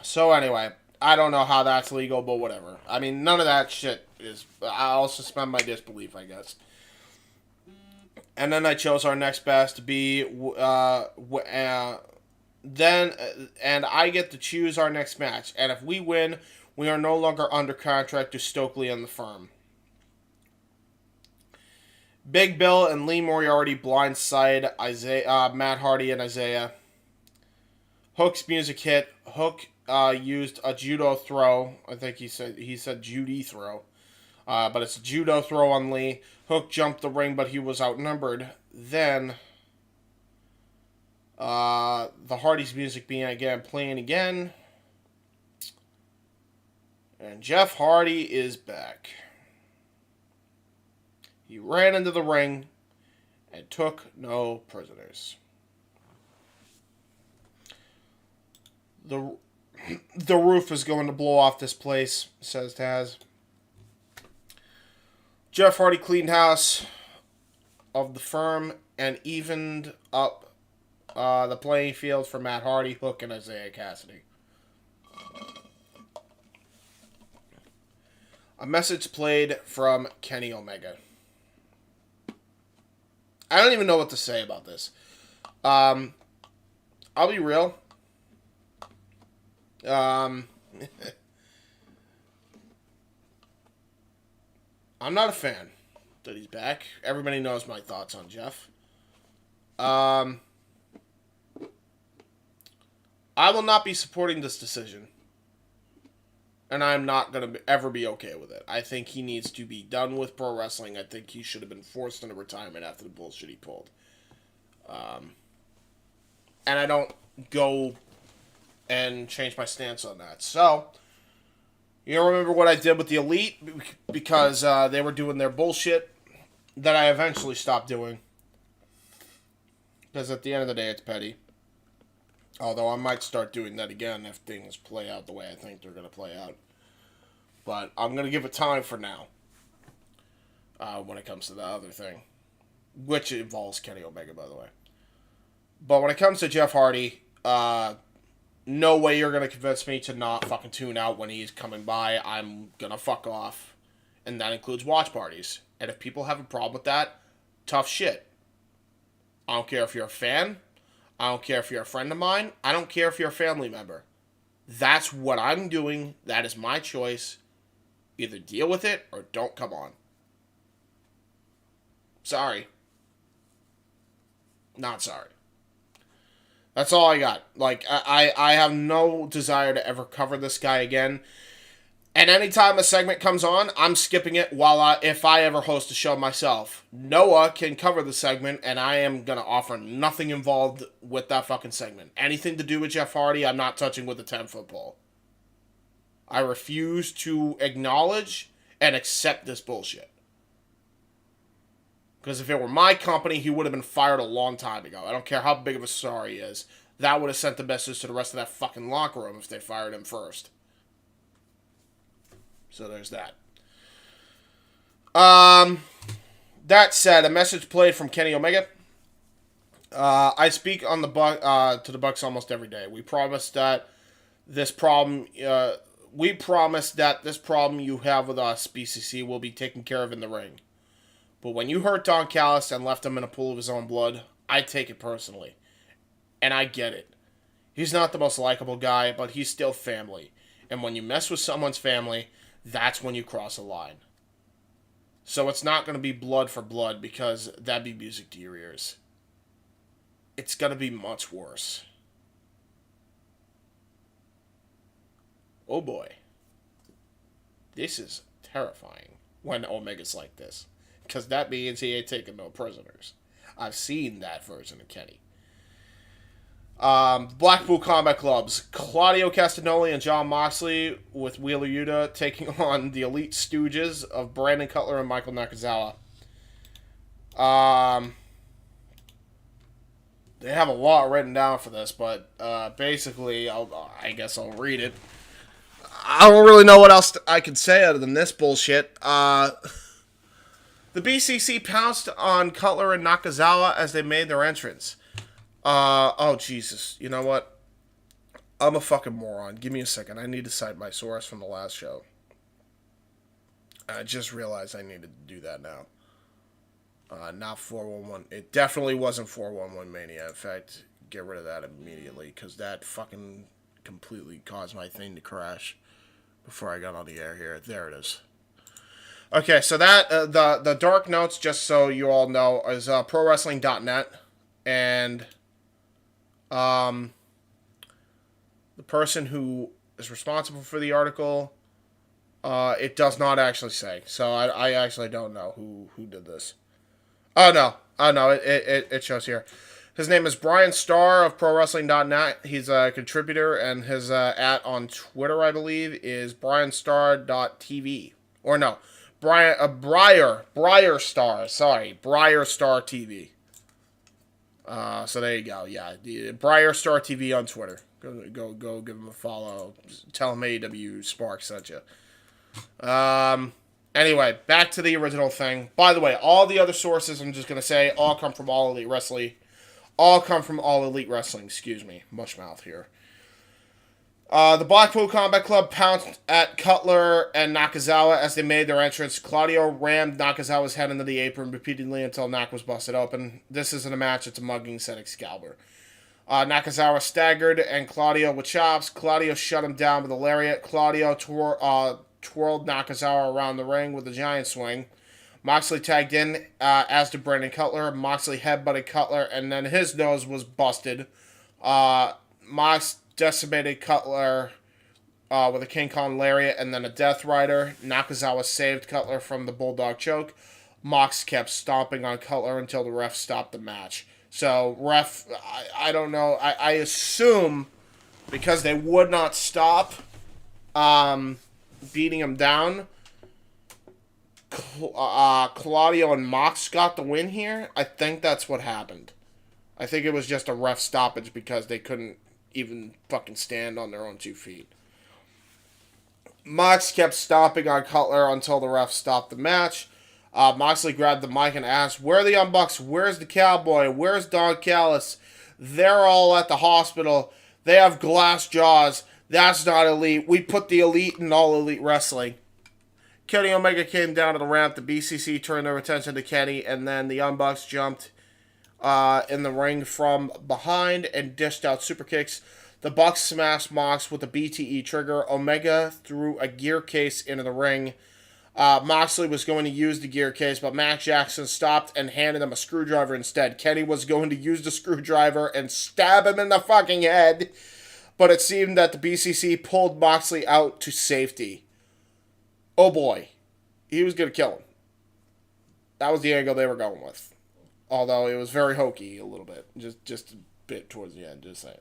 So anyway, I don't know how that's legal, but whatever. I mean, none of that shit is... I'll suspend my disbelief, I guess. And then I chose our next best to be... and I get to choose our next match. And if we win, we are no longer under contract to Stokely and the firm. Big Bill and Lee Moriarty blindside Matt Hardy and Isaiah. Hook's music hit. Hook used a judo throw. I think he said Judy throw. But it's a judo throw on Lee. Hook jumped the ring, but he was outnumbered. Then the Hardys' music began playing again. And Jeff Hardy is back. He ran into the ring and took no prisoners. The roof is going to blow off this place, says Taz. Jeff Hardy cleaned house of the firm and evened up the playing field for Matt Hardy, Hook, and Isaiah Cassidy. A message played from Kenny Omega. I don't even know what to say about this. I'll be real. I'm not a fan that he's back. Everybody knows my thoughts on Jeff. I will not be supporting this decision. And I'm not going to ever be okay with it. I think he needs to be done with pro wrestling. I think he should have been forced into retirement after the bullshit he pulled. And I don't go and change my stance on that. So, you remember what I did with the Elite? Because they were doing their bullshit that I eventually stopped doing. Because at the end of the day, it's petty. Although I might start doing that again if things play out the way I think they're going to play out. But I'm going to give it time for now. When it comes to the other thing. Which involves Kenny Omega, by the way. But when it comes to Jeff Hardy, no way you're going to convince me to not fucking tune out when he's coming by. I'm going to fuck off. And that includes watch parties. And if people have a problem with that, tough shit. I don't care if you're a fan. I don't care if you're a friend of mine. I don't care if you're a family member. That's what I'm doing. That is my choice. Either deal with it or don't come on. Sorry. Not sorry. That's all I got. Like, I have no desire to ever cover this guy again. And anytime a segment comes on, I'm skipping it if I ever host a show myself. Noah can cover the segment, and I am going to offer nothing involved with that fucking segment. Anything to do with Jeff Hardy, I'm not touching with a 10-foot pole. I refuse to acknowledge and accept this bullshit. Because if it were my company, he would have been fired a long time ago. I don't care how big of a star he is. That would have sent the message to the rest of that fucking locker room if they fired him first. So there's that. That said, a message played from Kenny Omega. I speak on to the Bucks almost every day. We promise that this problem you have with us, BCC, will be taken care of in the ring. But when you hurt Don Callis and left him in a pool of his own blood, I take it personally. And I get it. He's not the most likable guy, but he's still family. And when you mess with someone's family, that's when you cross a line. So it's not going to be blood for blood because that'd be music to your ears. It's going to be much worse. Oh boy. This is terrifying when Omega's like this. Because that means he ain't taking no prisoners. I've seen that version of Kenny. Blackpool Combat Clubs. Claudio Castagnoli and John Moxley with Wheeler Yuta taking on the Elite Stooges of Brandon Cutler and Michael Nakazawa. They have a lot written down for this, but basically, I guess I'll read it. I don't really know what else I could say other than this bullshit. The BCC pounced on Cutler and Nakazawa as they made their entrance. Oh, Jesus. You know what? I'm a fucking moron. Give me a second. I need to cite my source from the last show. I just realized I needed to do that now. Not 411. It definitely wasn't 411 Mania. In fact, get rid of that immediately, because that fucking completely caused my thing to crash before I got on the air here. There it is. Okay, so that, the dark notes, just so you all know, is prowrestling.net. And the person who is responsible for the article, it does not actually say. So I actually don't know who did this. Oh, no, it shows here. His name is Brian Starr of ProWrestling.net. He's a contributor, and his @ on Twitter, I believe, is BrianStar.tv. Or no, Briar Star. Sorry, Briar Star TV. So there you go. Yeah, Briar Star TV on Twitter. Go give him a follow. Tell him AEW Spark sent you. Anyway, back to the original thing. By the way, all the other sources, I'm just going to say, all come from All Elite Wrestling. Excuse me. Mushmouth here. The Blackpool Combat Club pounced at Cutler and Nakazawa as they made their entrance. Claudio rammed Nakazawa's head into the apron repeatedly until Nak was busted open. This isn't a match, it's a mugging, said Excalibur. Nakazawa staggered and Claudio with chops. Claudio shut him down with a lariat. Claudio twirled Nakazawa around the ring with a giant swing. Moxley tagged in, as did Brandon Cutler. Moxley headbutted Cutler, and then his nose was busted. Mox decimated Cutler with a King Kong lariat and then a Death Rider. Nakazawa saved Cutler from the Bulldog choke. Mox kept stomping on Cutler until the ref stopped the match. So, ref, I don't know. I assume because they would not stop beating him down, Claudio and Mox got the win here. I think that's what happened. I think it was just a ref stoppage because they couldn't even fucking stand on their own 2 feet. Mox kept stomping on Cutler until the ref stopped the match. Moxley grabbed the mic and asked, "Where are the Young Bucks? Where's the Cowboy? Where's Don Callis? They're all at the hospital. They have glass jaws. That's not elite. We put the elite in All Elite Wrestling." Kenny Omega came down to the ramp. The BCC turned their attention to Kenny, and then the Young Bucks jumped in the ring from behind and dished out super kicks. The Bucks smashed Mox with a BTE trigger. Omega threw a gear case into the ring. Moxley was going to use the gear case, but Matt Jackson stopped and handed him a screwdriver instead. Kenny was going to use the screwdriver and stab him in the fucking head, but it seemed that the BCC pulled Moxley out to safety. Oh boy, he was going to kill him. That was the angle they were going with. Although it was very hokey a little bit. Just a bit towards the end, just saying.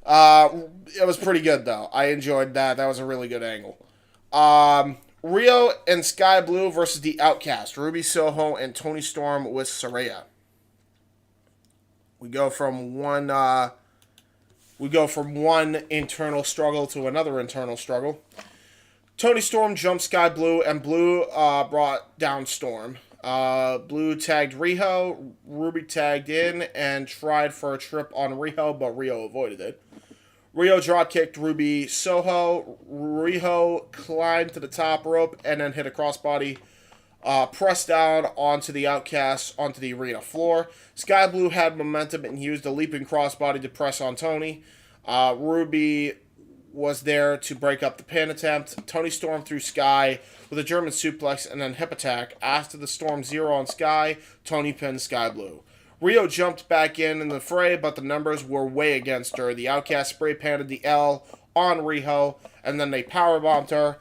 It was pretty good, though. I enjoyed that. That was a really good angle. Rio and Sky Blue versus the Outcast. Ruby Soho and Toni Storm with Saraya. We go from one internal struggle to another internal struggle. Toni Storm jumped Sky Blue, and Blue brought down Storm. Blue tagged Riho. Ruby tagged in and tried for a trip on Riho, but Riho avoided it. Riho dropkicked Ruby Soho. Riho climbed to the top rope and then hit a crossbody. Pressed down onto the Outcast onto the arena floor. Sky Blue had momentum and used a leaping crossbody to press on Toni. Ruby was there to break up the pin attempt. Toni Storm threw Sky with a German suplex and then hip attack. After the Storm Zero on Sky, Toni pinned Sky Blue. Rio jumped back in the fray, but the numbers were way against her. The Outcast spray-painted the L on Riho, and then they powerbombed her.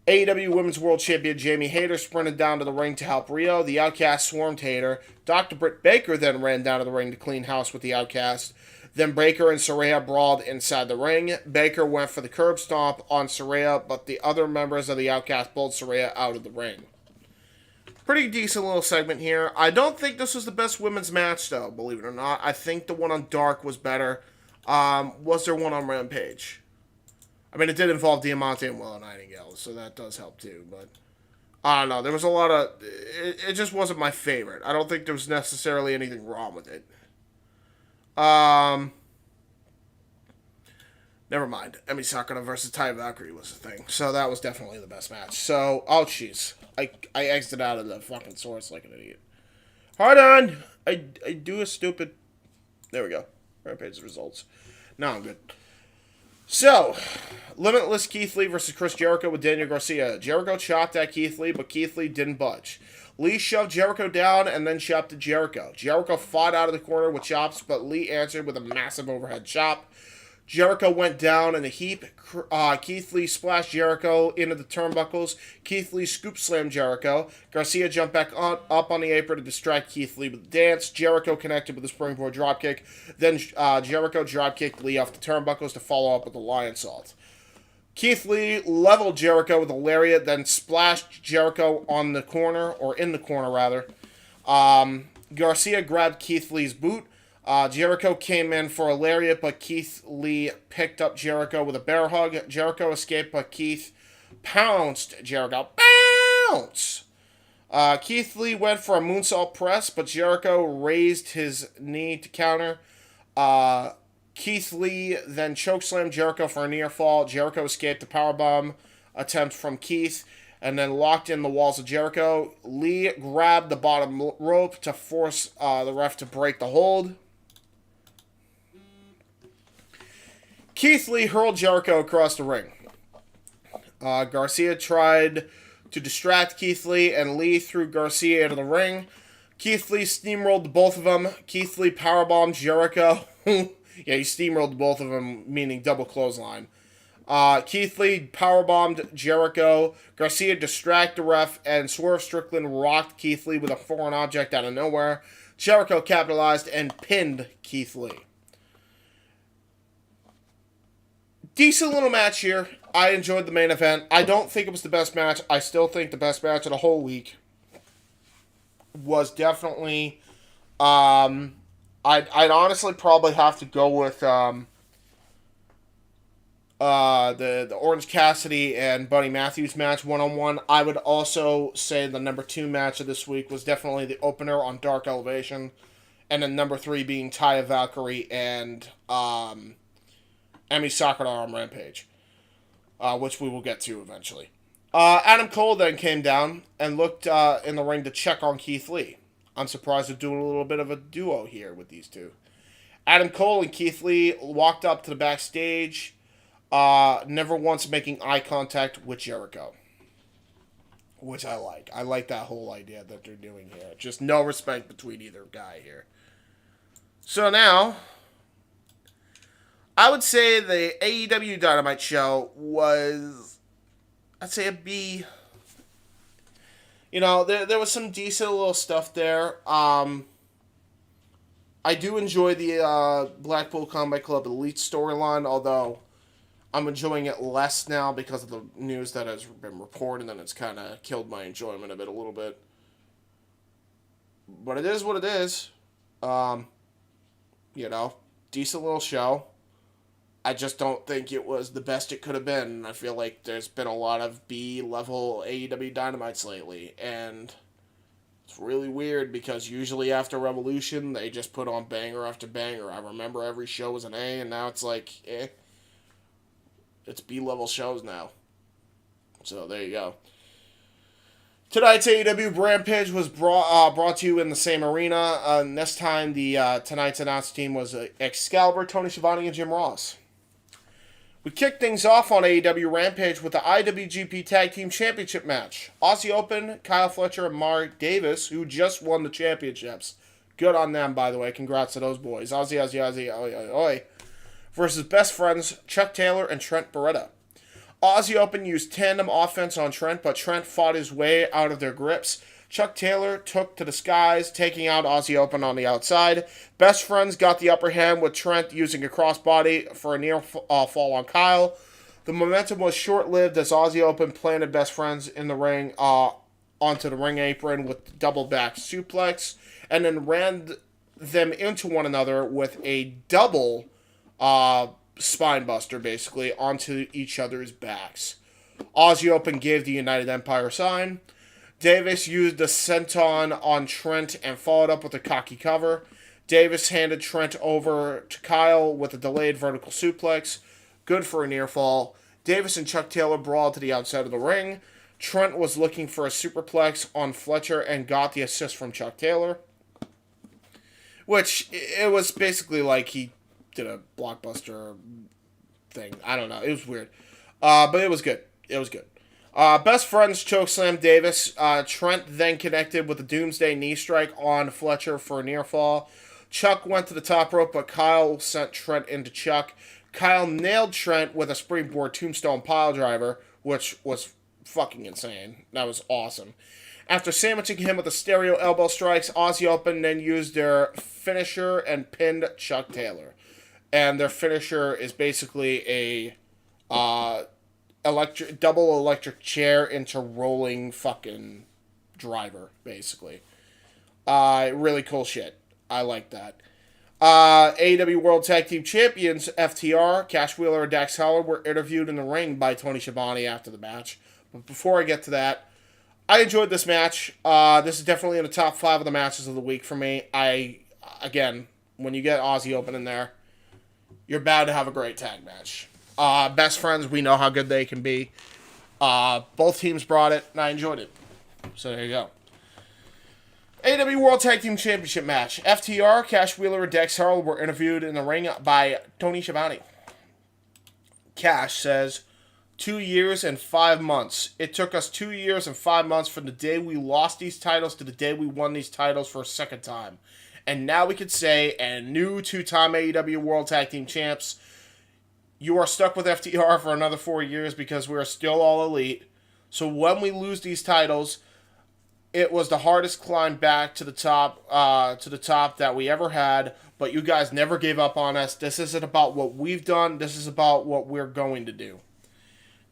AEW Women's World Champion Jamie Hayter sprinted down to the ring to help Rio. The Outcast swarmed Hayter. Dr. Britt Baker then ran down to the ring to clean house with the Outcast. Then Baker and Saraya brawled inside the ring. Baker went for the curb stomp on Saraya, but the other members of the Outcast pulled Saraya out of the ring. Pretty decent little segment here. I don't think this was the best women's match, though, believe it or not. I think the one on Dark was better. Was there one on Rampage? I mean, it did involve Diamante and Willow Nightingale, so that does help, too. But I don't know. There was a lot of... It just wasn't my favorite. I don't think there was necessarily anything wrong with it. Never mind. Emi Sakura versus Taya Valkyrie was the thing. So that was definitely the best match. So, oh jeez. I exited out of the fucking source like an idiot. Hold on. I do a stupid... There we go. Rampage results. Now I'm good. So, Limitless Keith Lee versus Chris Jericho with Daniel Garcia. Jericho chopped at Keith Lee, but Keith Lee didn't budge. Lee shoved Jericho down and then chopped to Jericho. Jericho fought out of the corner with chops, but Lee answered with a massive overhead chop. Jericho went down in a heap. Keith Lee splashed Jericho into the turnbuckles. Keith Lee scoop slammed Jericho. Garcia jumped back up on the apron to distract Keith Lee with the dance. Jericho connected with a springboard dropkick. Then Jericho dropkicked Lee off the turnbuckles to follow up with a lion salt. Keith Lee leveled Jericho with a lariat, then splashed Jericho on the corner, or in the corner rather. Garcia grabbed Keith Lee's boot. Jericho came in for a lariat, but Keith Lee picked up Jericho with a bear hug. Jericho escaped, but Keith pounced Jericho. Bounce! Keith Lee went for a moonsault press, but Jericho raised his knee to counter. Keith Lee then chokeslammed Jericho for a near fall. Jericho escaped the powerbomb attempt from Keith and then locked in the walls of Jericho. Lee grabbed the bottom rope to force the ref to break the hold. Keith Lee hurled Jericho across the ring. Garcia tried to distract Keith Lee, and Lee threw Garcia into the ring. Keith Lee steamrolled both of them. Keith Lee powerbombed Jericho. Yeah, he steamrolled both of them, meaning double clothesline. Keith Lee powerbombed Jericho. Garcia distracted the ref, and Swerve Strickland rocked Keith Lee with a foreign object out of nowhere. Jericho capitalized and pinned Keith Lee. Decent little match here. I enjoyed the main event. I don't think it was the best match. I still think the best match of the whole week was definitely... I'd honestly probably have to go with the Orange Cassidy and Buddy Matthews match one-on-one. I would also say the number 2 match of this week was definitely the opener on Dark Elevation, and then number 3 being Taya Valkyrie and Emi Sakura on Rampage, which we will get to eventually. Adam Cole then came down and looked in the ring to check on Keith Lee. I'm surprised they're doing a little bit of a duo here with these two. Adam Cole and Keith Lee walked up to the backstage, never once making eye contact with Jericho, which I like. I like that whole idea that they're doing here. Just no respect between either guy here. So now, I would say the AEW Dynamite show was, I'd say a B. You know, there was some decent little stuff there. I do enjoy the Blackpool Combat Club Elite storyline, although I'm enjoying it less now because of the news that has been reported, and it's kind of killed my enjoyment of it a little bit. But it is what it is. You know, decent little show. I just don't think it was the best it could have been. I feel like there's been a lot of B-level AEW Dynamites lately, and it's really weird because usually after Revolution, they just put on banger after banger. I remember every show was an A, and now it's like, it's B-level shows now. So there you go. Tonight's AEW Rampage was brought to you in the same arena. And this time, tonight's announced team was Excalibur, Tony Schiavone, and Jim Ross. We kicked things off on AEW Rampage with the IWGP Tag Team Championship match. Aussie Open, Kyle Fletcher, and Mark Davis, who just won the championships. Good on them, by the way. Congrats to those boys. Aussie, oi, oi, oi. Versus Best Friends, Chuck Taylor and Trent Beretta. Aussie Open used tandem offense on Trent, but Trent fought his way out of their grips. Chuck Taylor took to the skies, taking out Aussie Open on the outside. Best Friends got the upper hand with Trent using a crossbody for a near fall on Kyle. The momentum was short-lived as Aussie Open planted Best Friends in the ring onto the ring apron with double back suplex, and then ran them into one another with a double spine buster, basically, onto each other's backs. Aussie Open gave the United Empire sign. Davis used the senton on Trent and followed up with a cocky cover. Davis handed Trent over to Kyle with a delayed vertical suplex. Good for a near fall. Davis and Chuck Taylor brawled to the outside of the ring. Trent was looking for a superplex on Fletcher and got the assist from Chuck Taylor. Which, it was basically like he did a blockbuster thing. I don't know. It was weird. But it was good. It was good. Best friends chokeslam Davis. Trent then connected with a Doomsday knee strike on Fletcher for a near fall. Chuck went to the top rope, but Kyle sent Trent into Chuck. Kyle nailed Trent with a springboard tombstone pile driver, which was fucking insane. That was awesome. After sandwiching him with the stereo elbow strikes, Aussie Open then used their finisher and pinned Chuck Taylor. And their finisher is basically a double electric chair into rolling fucking driver, basically. Really cool shit. I like that. AEW World Tag Team Champions FTR, Cash Wheeler and Dax Harwood were interviewed in the ring by Tony Schiavone after the match. But before I get to that, I enjoyed this match. This is definitely in the top 5 of the matches of the week for me. Again, when you get Aussie Open in there, you're bound to have a great tag match. Best friends, we know how good they can be. Both teams brought it, and I enjoyed it. So there you go. AEW World Tag Team Championship match. FTR, Cash Wheeler, and Dax Harwood were interviewed in the ring by Tony Schiavone. Cash says, 2 years and 5 months. It took us 2 years and 5 months from the day we lost these titles to the day we won these titles for a second time. And now we could say, and new 2-time AEW World Tag Team Champs, you are stuck with FTR for another 4 years because we are still all elite. So when we lose these titles, it was the hardest climb back to the top that we ever had, but you guys never gave up on us. This isn't about what we've done. This is about what we're going to do.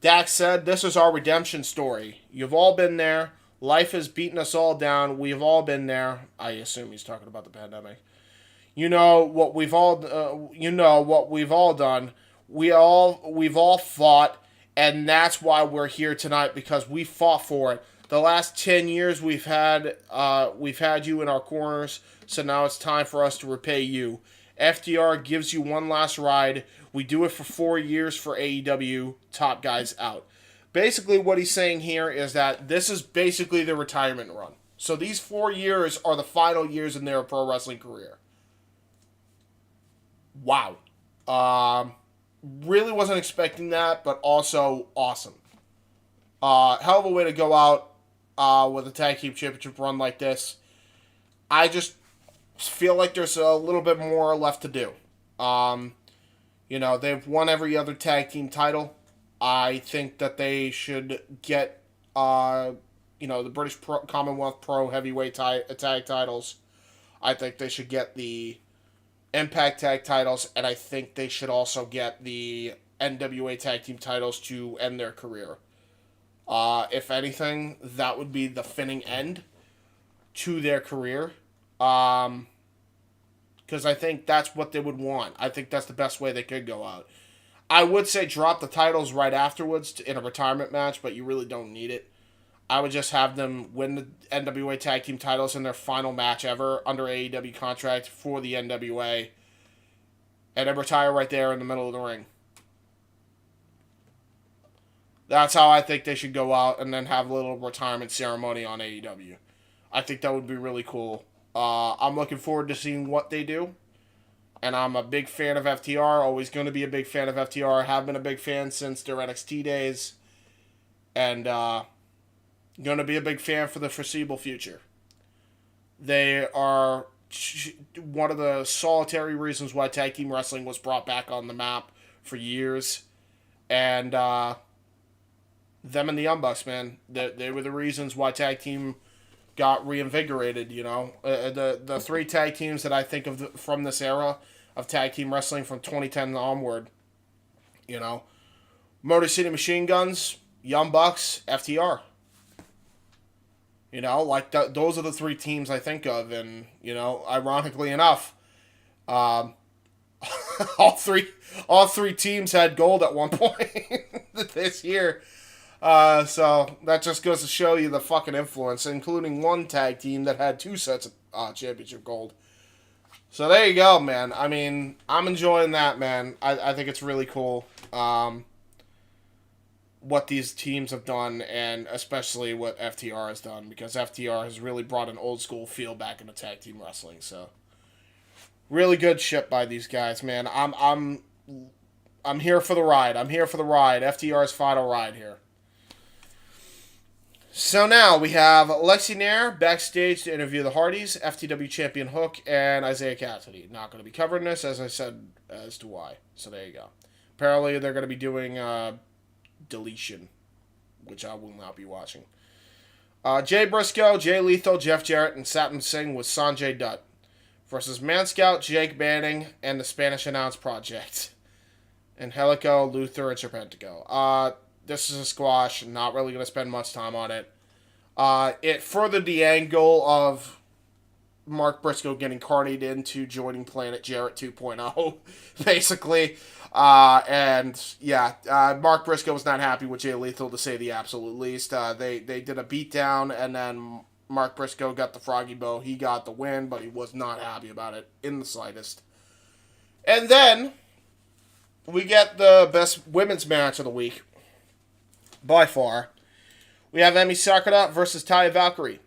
Dax said, this is our redemption story. You've all been there. Life has beaten us all down. We've all been there. I assume he's talking about the pandemic. You know what we've all done. We've all fought, and that's why we're here tonight, because we fought for it. The last 10 years we've had you in our corners, so now it's time for us to repay you. FDR gives you one last ride. We do it for 4 years for AEW. Top guys out. Basically what he's saying here is that this is basically the retirement run. So these 4 years are the final years in their pro wrestling career. Wow. Really wasn't expecting that, but also awesome. Hell of a way to go out with a tag team championship run like this. I just feel like there's a little bit more left to do. They've won every other tag team title. I think that they should get, the British Commonwealth Pro Heavyweight tag titles. I think they should get the Impact tag titles, and I think they should also get the NWA tag team titles to end their career. If anything, that would be the finning end to their career. Because I think that's what they would want. I think that's the best way they could go out. I would say drop the titles right afterwards in a retirement match, but you really don't need it. I would just have them win the NWA tag team titles in their final match ever under AEW contract for the NWA, and then retire right there in the middle of the ring. That's how I think they should go out, and then have a little retirement ceremony on AEW. I think that would be really cool. I'm looking forward to seeing what they do. And I'm a big fan of FTR. Always going to be a big fan of FTR. Have been a big fan since their NXT days. And going to be a big fan for the foreseeable future. They are one of the solitary reasons why tag team wrestling was brought back on the map for years. And them and the Young Bucks, man. They were the reasons why tag team got reinvigorated, the 3 tag teams that I think of from this era of tag team wrestling from 2010 onward, Motor City Machine Guns, Young Bucks, FTR. Those are the 3 teams I think of, and, ironically enough, all three teams had gold at one point this year. So that just goes to show you the fucking influence, including one tag team that had 2 sets of championship gold. So there you go, man. I mean, I'm enjoying that, man. I think it's really cool what these teams have done, and especially what FTR has done, because FTR has really brought an old school feel back into tag team wrestling. So really good shit by these guys, man. I'm here for the ride. I'm here for the ride. FTR's final ride here. So now we have Lexi Nair backstage to interview the Hardys, FTW champion Hook, and Isaiah Cassidy. Not going to be covering this, as I said, as to why. So there you go. Apparently they're going to be doing Deletion, which I will not be watching. Jay Briscoe, Jay Lethal, Jeff Jarrett, and Satnam Singh with Sanjay Dutt versus Man Scout, Jake Banning, and the Spanish Announce Project. And Helico, Luther, and Serpentico. This is a squash. Not really going to spend much time on it. It furthered the angle of Mark Briscoe getting carnied into joining Planet Jarrett 2.0, basically. And yeah, Mark Briscoe was not happy with Jay Lethal, to say the absolute least. They did a beatdown, and then Mark Briscoe got the froggy bow. He got the win, but he was not happy about it in the slightest. And then we get the best women's match of the week. By far. We have Emi Sakura versus Taya Valkyrie.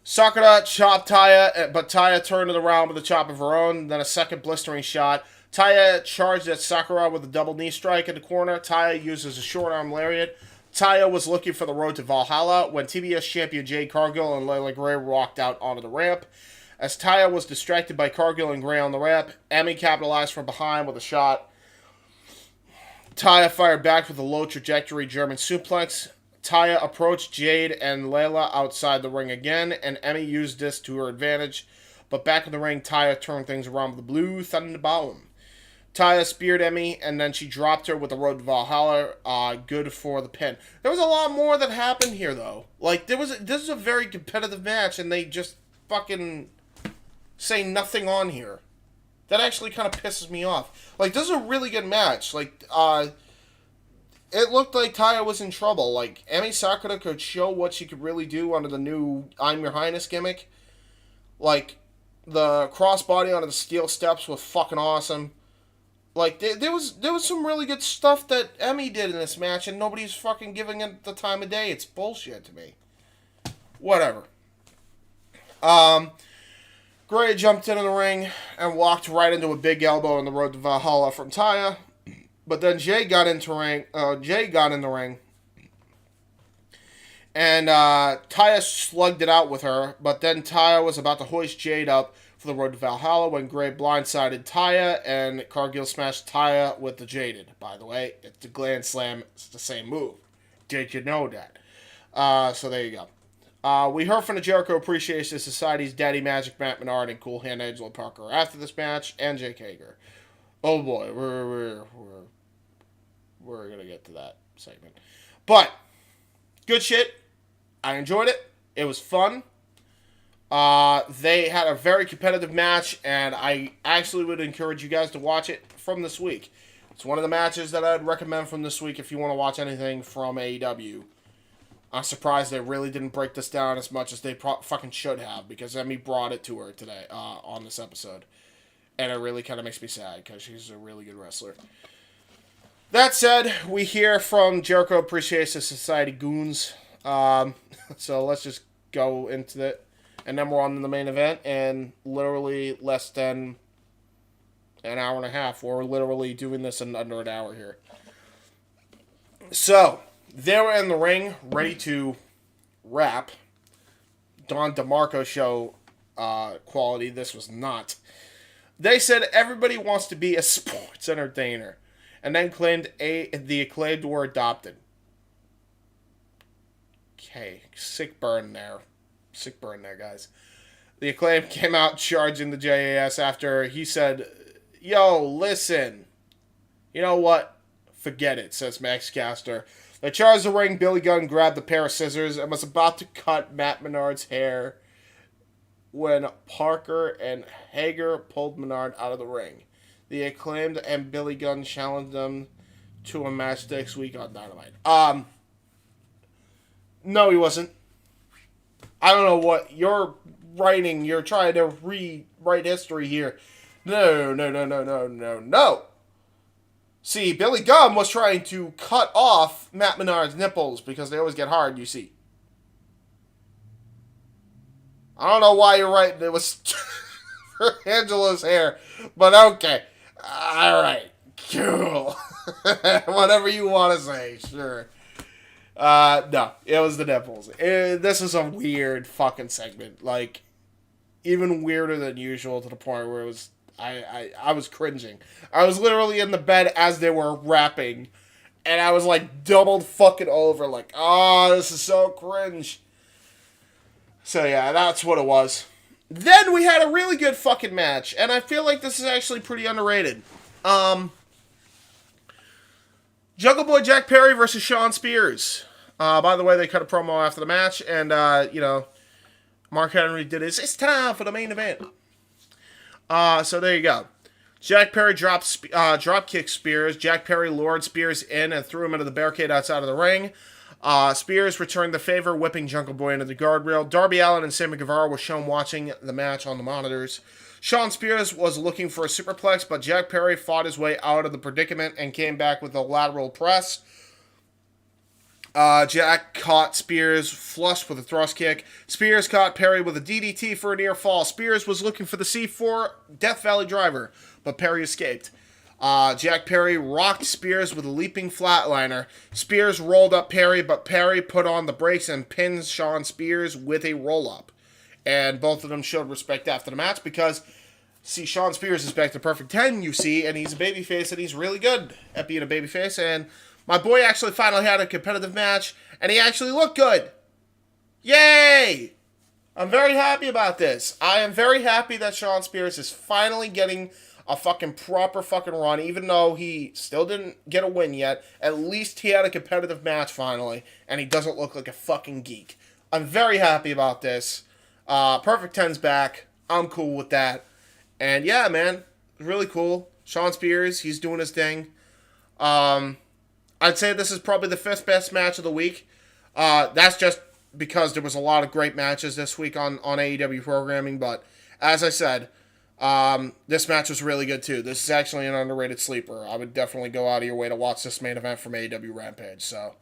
Sakura chopped Taya, but Taya turned it around with a chop of her own, then a second blistering shot. Taya charged at Sakura with a double knee strike in the corner. Taya uses a short arm lariat. Taya was looking for the road to Valhalla when TBS champion Jade Cargill and Layla Gray walked out onto the ramp. As Taya was distracted by Cargill and Gray on the ramp, Emi capitalized from behind with a shot. Taya fired back with a low trajectory German suplex. Taya approached Jade and Layla outside the ring again, and Emi used this to her advantage. But back in the ring, Taya turned things around with the Blue Thunderbomb. Taya speared Emi, and then she dropped her with the road to Valhalla. Good for the pin. There was a lot more that happened here, though. Like, this is a very competitive match, and they just fucking say nothing on here. That actually kind of pisses me off. Like, this is a really good match. Like, it looked like Taya was in trouble. Like, Emi Sakura could show what she could really do under the new I'm Your Highness gimmick. Like, the crossbody onto the steel steps was fucking awesome. Like, there was some really good stuff that Emi did in this match, and nobody's fucking giving it the time of day. It's bullshit to me. Whatever. Gray jumped into the ring and walked right into a big elbow on the road to Valhalla from Taya. But then Jay got in the ring. And Taya slugged it out with her. But then Taya was about to hoist Jade up for the road to Valhalla when Gray blindsided Taya. And Cargill smashed Taya with the Jaded. By the way, it's the Gland Slam. It's the same move. Did you know that? So there you go. We heard from the Jericho Appreciation Society's Daddy Magic Matt Menard and Cool Hand Angelo Parker after this match, and Jake Hager. Oh boy, we're gonna get to that segment, but good shit. I enjoyed it. It was fun. They had a very competitive match, and I actually would encourage you guys to watch it from this week. It's one of the matches that I'd recommend from this week if you want to watch anything from AEW. I'm surprised they really didn't break this down as much as they fucking should have, because Emi brought it to her today on this episode. And it really kind of makes me sad, because she's a really good wrestler. That said, we hear from Jericho Appreciation Society goons. So let's just go into it. And then we're on to the main event, and literally less than an hour and a half. We're literally doing this in under an hour here. So they were in the ring, ready to rap. Don DeMarco show quality. This was not. They said everybody wants to be a sports entertainer, and then claimed the Acclaimed were adopted. Okay, sick burn there. Sick burn there, guys. The Acclaimed came out charging the JAS after he said, "Yo, listen. You know what? Forget it," says Max Caster. They charged the ring. Billy Gunn grabbed a pair of scissors and was about to cut Matt Menard's hair when Parker and Hager pulled Menard out of the ring. The Acclaimed and Billy Gunn challenged them to a match next week on Dynamite. No, he wasn't. I don't know what rewriting. You're trying to rewrite history here. No. See, Billy Gunn was trying to cut off Matt Menard's nipples because they always get hard, you see. I don't know why you're right. It was for Angela's hair. But okay. Alright. Cool. Whatever you want to say. Sure. No. It was the nipples. This is a weird fucking segment. Like, even weirder than usual to the point where it was... I was cringing. I was literally in the bed as they were rapping. And I was like doubled fucking over. Like, oh, this is so cringe. So yeah, that's what it was. Then we had a really good fucking match, and I feel like this is actually pretty underrated. Jungle Boy Jack Perry versus Shawn Spears. By the way, they cut a promo after the match, and Mark Henry did his "It's time for the main event." So there you go. Jack Perry drop kick Spears. Jack Perry lured Spears in and threw him into the barricade outside of the ring. Spears returned the favor, whipping Jungle Boy into the guardrail. Darby Allin and Sammy Guevara were shown watching the match on the monitors. Shawn Spears was looking for a superplex, but Jack Perry fought his way out of the predicament and came back with a lateral press. Jack caught Spears flush with a thrust kick. Spears caught Perry with a DDT for a near fall. Spears was looking for the C4 Death Valley driver, but Perry escaped. Jack Perry rocked Spears with a leaping flatliner. Spears rolled up Perry, but Perry put on the brakes and pinned Shawn Spears with a roll-up. And both of them showed respect after the match because, see, Shawn Spears is back to perfect 10, you see, and he's a babyface, and he's really good at being a babyface. And my boy actually finally had a competitive match, and he actually looked good. Yay! I'm very happy about this. I am very happy that Shawn Spears is finally getting a fucking proper fucking run, even though he still didn't get a win yet. At least he had a competitive match finally, and he doesn't look like a fucking geek. I'm very happy about this. Perfect 10's back. I'm cool with that. And yeah, man, really cool. Shawn Spears, he's doing his thing. I'd say this is probably the 5th best match of the week. That's just because there was a lot of great matches this week on AEW programming, but as I said, this match was really good too. This is actually an underrated sleeper. I would definitely go out of your way to watch this main event from AEW Rampage. So,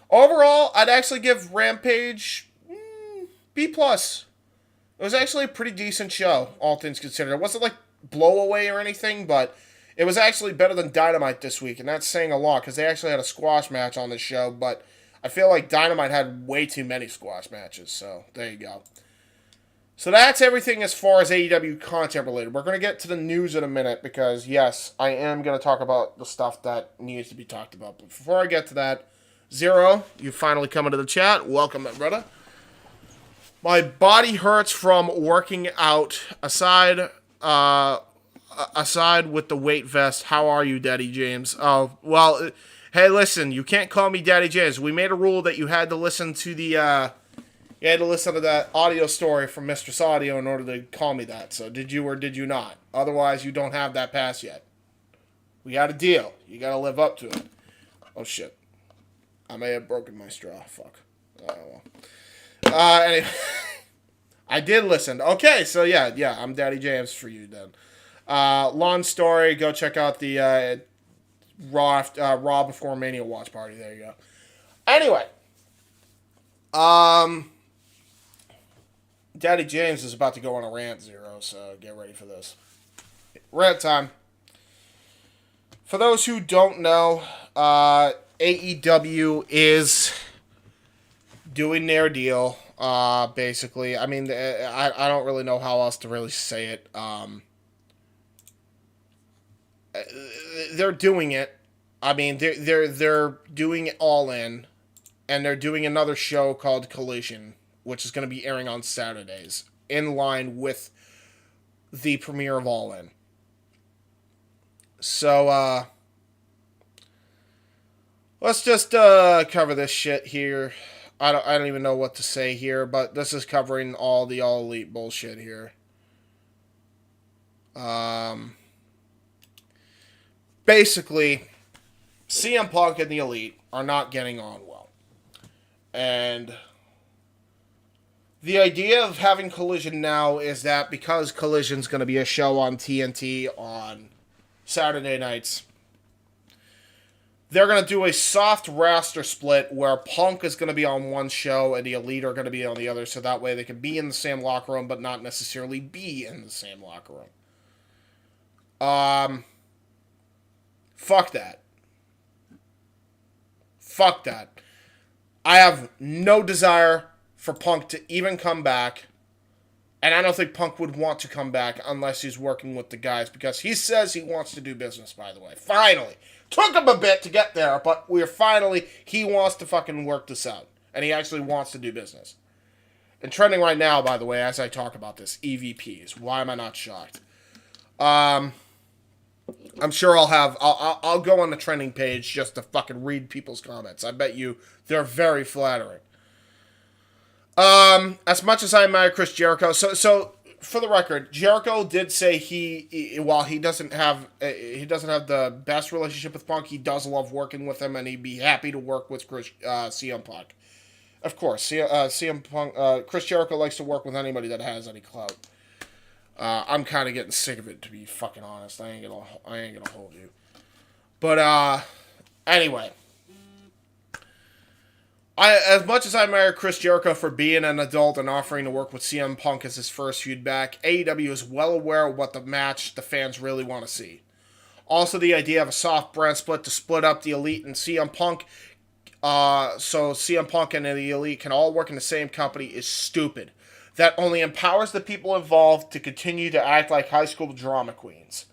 overall, I'd actually give Rampage B+. It was actually a pretty decent show, all things considered. It wasn't like blowaway or anything, but it was actually better than Dynamite this week, and that's saying a lot because they actually had a squash match on this show, but I feel like Dynamite had way too many squash matches, so there you go. So that's everything as far as AEW content related. We're going to get to the news in a minute because, yes, I am going to talk about the stuff that needs to be talked about. But before I get to that, Zero, you finally come into the chat. Welcome, my brother. My body hurts from working out. Aside with the weight vest, how are you, Daddy James? Oh, well, hey, listen, you can't call me Daddy James. We made a rule that you had to listen to the... You had to listen to that audio story from Mistress Audio in order to call me that. So did you or did you not? Otherwise, you don't have that pass yet. We got a deal. You got to live up to it. Oh, shit. I may have broken my straw. Fuck. Oh, well. Anyway. I did listen. Okay, so yeah, I'm Daddy James for you then. Long story. Go check out the Raw Before Mania watch party. There you go. Anyway. Daddy James is about to go on a rant, Zero, so get ready for this. Rant time. For those who don't know, AEW is doing their deal, basically. I mean, I don't really know how else to really say it. They're doing it. I mean, they're doing it all in, and they're doing another show called Collision, which is going to be airing on Saturdays, in line with the premiere of All In. So, let's just cover this shit here. I don't even know what to say here, but this is covering all the All Elite bullshit here. Basically, CM Punk and the Elite are not getting on well. And The idea of having Collision now is that because Collision's going to be a show on TNT on Saturday nights, they're going to do a soft roster split where Punk is going to be on one show and the Elite are going to be on the other, so that way they can be in the same locker room but not necessarily be in the same locker room. Fuck that. Fuck that. I have no desire for Punk to even come back. And I don't think Punk would want to come back unless he's working with the guys, because he says he wants to do business, by the way. Finally. Took him a bit to get there, but he wants to fucking work this out. And he actually wants to do business. And trending right now, by the way, as I talk about this, EVPs. Why am I not shocked? I'm sure I'll go on the trending page just to fucking read people's comments. I bet you they're very flattering. As much as I admire Chris Jericho, so for the record, Jericho did say while he doesn't have the best relationship with Punk, he does love working with him, and he'd be happy to work with CM Punk. Of course, CM Punk, Chris Jericho likes to work with anybody that has any clout. I'm kind of getting sick of it, to be fucking honest. I ain't gonna hold you. But anyway. As much as I admire Chris Jericho for being an adult and offering to work with CM Punk as his first feud back, AEW is well aware of what the match the fans really want to see. Also, the idea of a soft brand split to split up the Elite and CM Punk, so CM Punk and the Elite can all work in the same company, is stupid. That only empowers the people involved to continue to act like high school drama queens.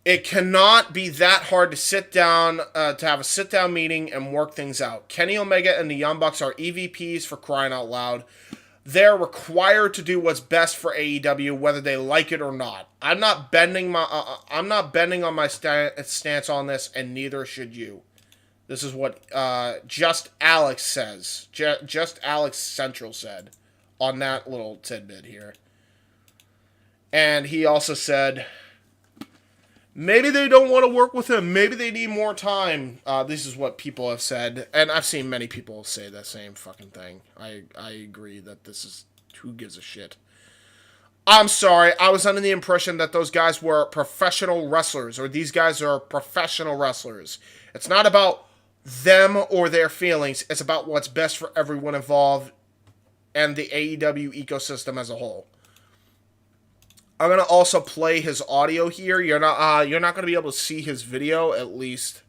It cannot be that hard to sit down, to have a sit-down meeting and work things out. Kenny Omega and the Young Bucks are EVPs, for crying out loud. They're required to do what's best for AEW, whether they like it or not. I'm not bending on my stance on this, and neither should you. This is what Just Alex says. Just Alex Central said on that little tidbit here. And he also said, maybe they don't want to work with him. Maybe they need more time. This is what people have said. And I've seen many people say the same fucking thing. I agree that this is... Who gives a shit? I'm sorry. I was under the impression that those guys were professional wrestlers. Or these guys are professional wrestlers. It's not about them or their feelings. It's about what's best for everyone involved. And the AEW ecosystem as a whole. I'm gonna also play his audio here. You're not gonna be able to see his video, at least,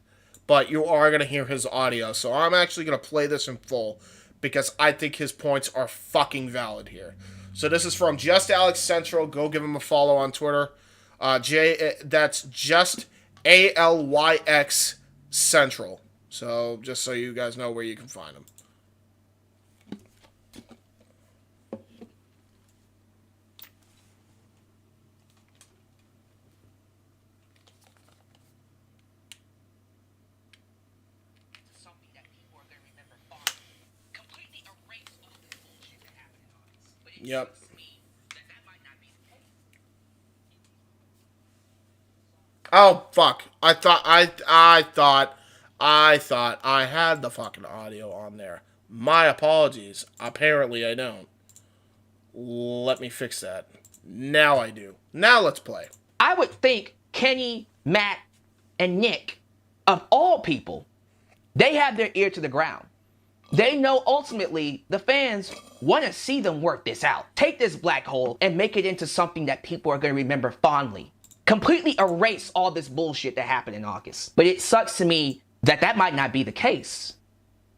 but you are gonna hear his audio. So I'm actually gonna play this in full because I think his points are fucking valid here. So this is from Just Alex Central. Go give him a follow on Twitter. That's just ALYX Central. So just so you guys know where you can find him. Yep. Oh fuck! I thought I had the fucking audio on there. My apologies. Apparently I don't. Let me fix that. Now I do. Now let's play. I would think Kenny, Matt, and Nick, of all people, they have their ear to the ground. They know ultimately the fans want to see them work this out. Take this black hole and make it into something that people are going to remember fondly. Completely erase all this bullshit that happened in August. But it sucks to me that that might not be the case.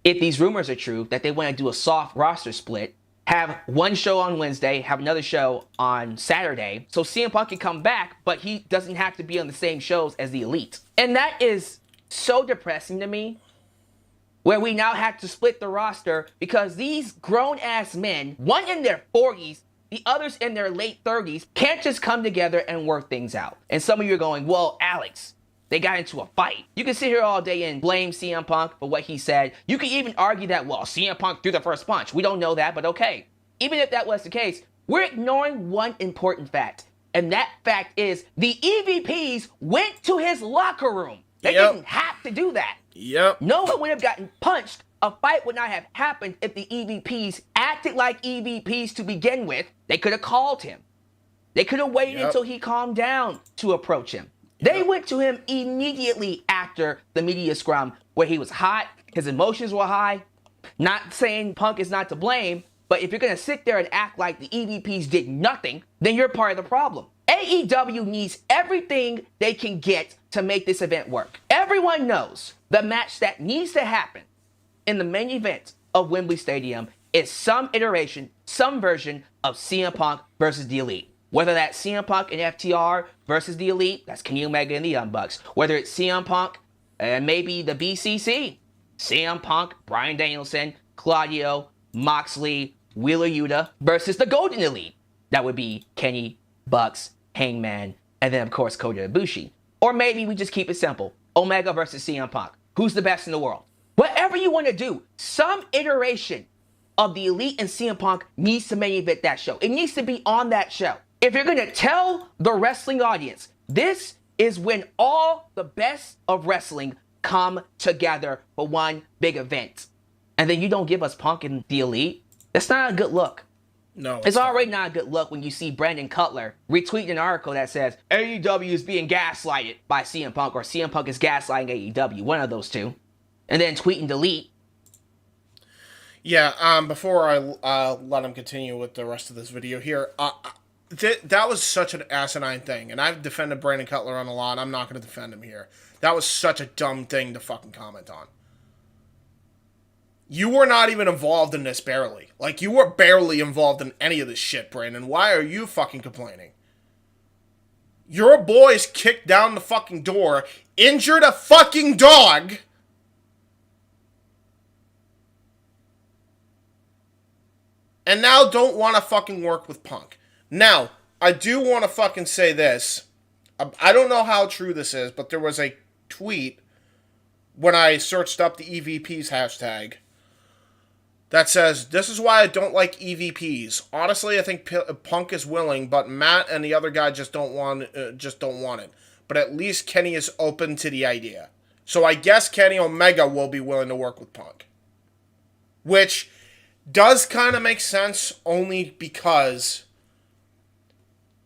If these rumors are true, that they want to do a soft roster split, have one show on Wednesday, have another show on Saturday, so CM Punk can come back, but he doesn't have to be on the same shows as the Elite. And that is so depressing to me, where we now have to split the roster because these grown-ass men, one in their 40s, the others in their late 30s, can't just come together and work things out. And some of you are going, well, Alex, they got into a fight. You can sit here all day and blame CM Punk for what he said. You can even argue that, well, CM Punk threw the first punch. We don't know that, but okay. Even if that was the case, we're ignoring one important fact. And that fact is the EVPs went to his locker room. They didn't have to do that. Yep. No one would have gotten punched. A fight would not have happened if the EVPs at acted like EVPs to begin with, they could have called him. They could have waited until he calmed down to approach him. They went to him immediately after the media scrum where he was hot, his emotions were high. Not saying Punk is not to blame, but if you're going to sit there and act like the EVPs did nothing, then you're part of the problem. AEW needs everything they can get to make this event work. Everyone knows the match that needs to happen in the main event of Wembley Stadium is some iteration, some version of CM Punk versus the Elite. Whether that's CM Punk and FTR versus the Elite, that's Kenny Omega and the Young Bucks. Whether it's CM Punk and maybe the BCC, CM Punk, Bryan Danielson, Claudio, Moxley, Wheeler Yuta versus the Golden Elite. That would be Kenny, Bucks, Hangman, and then of course Kota Ibushi. Or maybe we just keep it simple. Omega versus CM Punk. Who's the best in the world? Whatever you want to do, some iteration of the Elite and CM Punk needs to main event that show. It needs to be on that show. If you're going to tell the wrestling audience, this is when all the best of wrestling come together for one big event, and then you don't give us Punk and the Elite, that's not a good look. No. It's already not a good look when you see Brandon Cutler retweeting an article that says AEW is being gaslighted by CM Punk or CM Punk is gaslighting AEW, one of those two, and then tweet and delete. Yeah, before I let him continue with the rest of this video here, that was such an asinine thing, and I've defended Brandon Cutler on a lot. I'm not going to defend him here. That was such a dumb thing to fucking comment on. You were not even involved in this, barely. Like, you were barely involved in any of this shit, Brandon. Why are you fucking complaining? Your boys kicked down the fucking door, injured a fucking dog, and now don't want to fucking work with Punk. Now, I do want to fucking say this. I don't know how true this is, but there was a tweet when I searched up the EVPs hashtag that says, this is why I don't like EVPs. Honestly, I think Punk is willing, but Matt and the other guy just don't want it. But at least Kenny is open to the idea. So I guess Kenny Omega will be willing to work with Punk. Which does kind of make sense only because,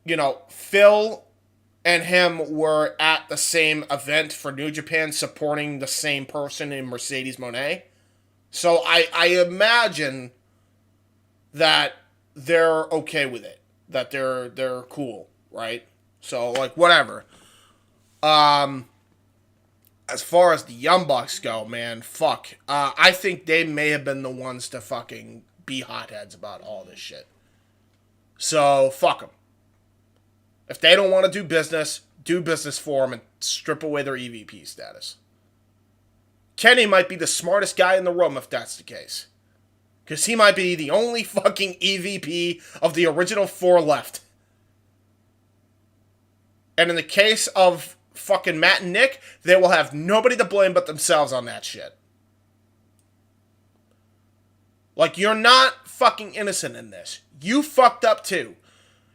you know, Phil and him were at the same event for New Japan supporting the same person in Mercedes Moné. So I imagine that they're okay with it. That they're cool, right? So, like, whatever. As far as the Young Bucks go, man, fuck. I think they may have been the ones to fucking be hotheads about all this shit. So, fuck them. If they don't want to do business for them and strip away their EVP status. Kenny might be the smartest guy in the room if that's the case. Because he might be the only fucking EVP of the original 4 left. And in the case of fucking Matt and Nick, they will have nobody to blame but themselves on that shit. Like, you're not fucking innocent in this. You fucked up too.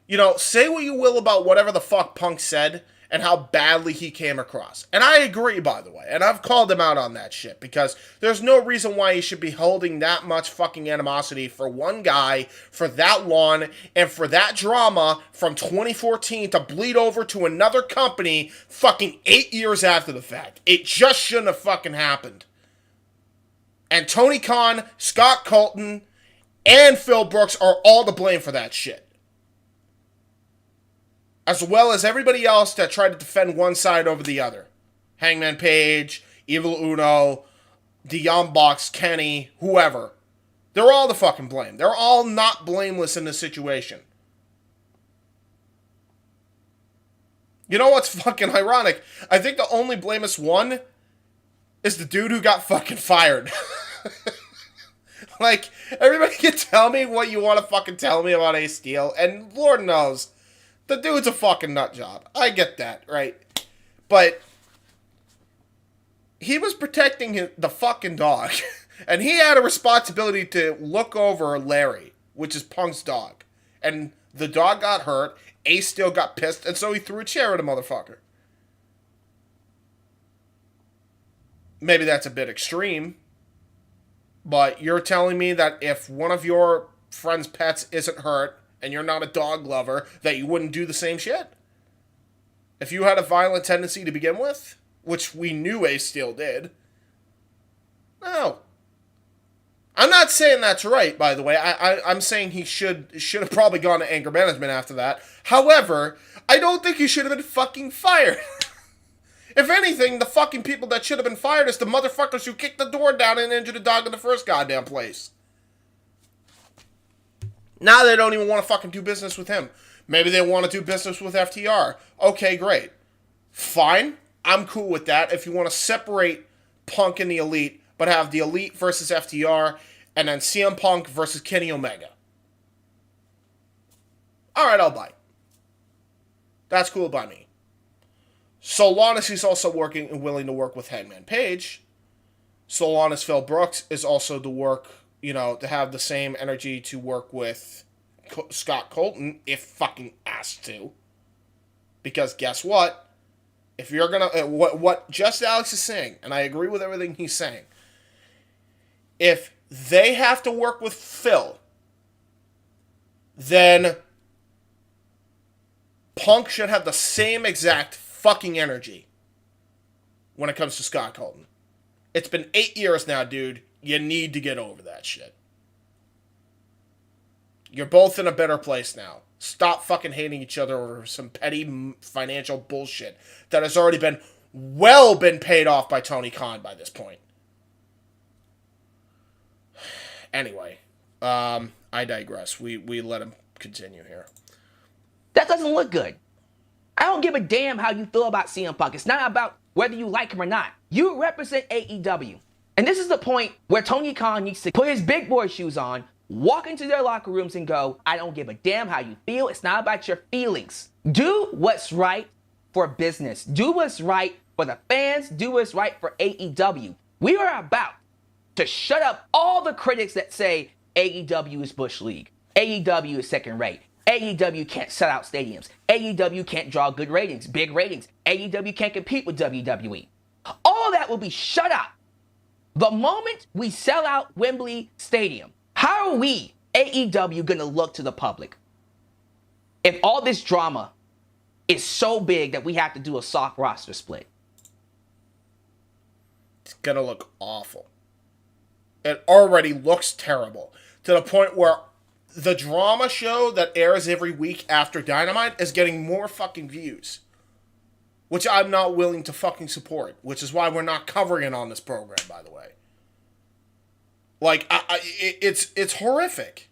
You know, say what you will about whatever the fuck Punk said and how badly he came across. And I agree, by the way. And I've called him out on that shit because there's no reason why he should be holding that much fucking animosity for one guy for that long and for that drama from 2014 to bleed over to another company fucking 8 years after the fact. It just shouldn't have fucking happened. And Tony Khan, Scott Colton, and Phil Brooks are all to blame for that shit. As well as everybody else that tried to defend one side over the other. Hangman Page, Evil Uno, the Young Bucks, Kenny, whoever. They're all to fucking blame. They're all not blameless in this situation. You know what's fucking ironic? I think the only blameless one is the dude who got fucking fired. Like, everybody can tell me what you want to fucking tell me about Ace Steel, and Lord knows, the dude's a fucking nut job. I get that, right? But he was protecting the fucking dog. And he had a responsibility to look over Larry, which is Punk's dog. And the dog got hurt. Ace Steel got pissed, and so he threw a chair at a motherfucker. Maybe that's a bit extreme. But you're telling me that if one of your friend's pets isn't hurt and you're not a dog lover, that you wouldn't do the same shit? If you had a violent tendency to begin with, which we knew Ace Steel did. No. I'm not saying that's right, by the way. I'm saying he should have probably gone to anger management after that. However, I don't think he should have been fucking fired. If anything, the fucking people that should have been fired is the motherfuckers who kicked the door down and injured the dog in the first goddamn place. Now they don't even want to fucking do business with him. Maybe they want to do business with FTR. Okay, great. Fine. I'm cool with that. If you want to separate Punk and the Elite, but have the Elite versus FTR, and then CM Punk versus Kenny Omega. Alright, I'll buy. That's cool by me. So long as he's also working and willing to work with Hangman Page, so long as Phil Brooks is also to work, to have the same energy to work with Scott Colton, if fucking asked to. Because guess what? If you're gonna, what Just Alex is saying, and I agree with everything he's saying, if they have to work with Phil, then Punk should have the same exact fucking energy when it comes to Scott Colton. It's been 8 years now, dude. You need to get over that shit. You're both in a better place now. Stop fucking hating each other over some petty financial bullshit that has already been paid off by Tony Khan by this point. Anyway, I digress. We let him continue here. That doesn't look good. I don't give a damn how you feel about CM Punk. It's not about whether you like him or not. You represent AEW. And this is the point where Tony Khan needs to put his big boy shoes on, walk into their locker rooms and go, I don't give a damn how you feel. It's not about your feelings. Do what's right for business. Do what's right for the fans. Do what's right for AEW. We are about to shut up all the critics that say AEW is Bush League. AEW is second rate. AEW can't sell out stadiums. AEW can't draw good ratings, big ratings. AEW can't compete with WWE. All that will be shut up the moment we sell out Wembley Stadium. How are we, AEW, going to look to the public if all this drama is so big that we have to do a soft roster split? It's going to look awful. It already looks terrible to the point where the drama show that airs every week after Dynamite is getting more fucking views, which I'm not willing to fucking support, which is why we're not covering it on this program, by the way. Like, it's horrific.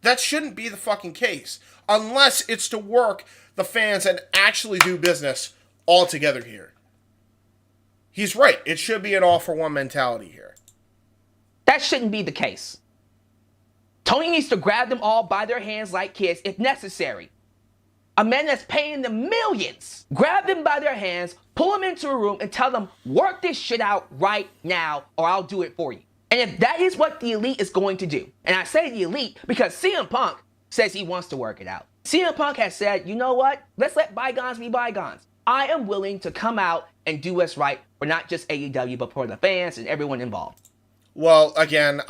That shouldn't be the fucking case, unless it's to work the fans and actually do business all together here. He's right. It should be an all-for-one mentality here. That shouldn't be the case. Tony needs to grab them all by their hands like kids if necessary. A man that's paying them millions. Grab them by their hands, pull them into a room, and tell them, work this shit out right now, or I'll do it for you. And if that is what the Elite is going to do, and I say the Elite because CM Punk says he wants to work it out. CM Punk has said, you know what? Let's let bygones be bygones. I am willing to come out and do what's right for not just AEW, but for the fans and everyone involved. Well, again,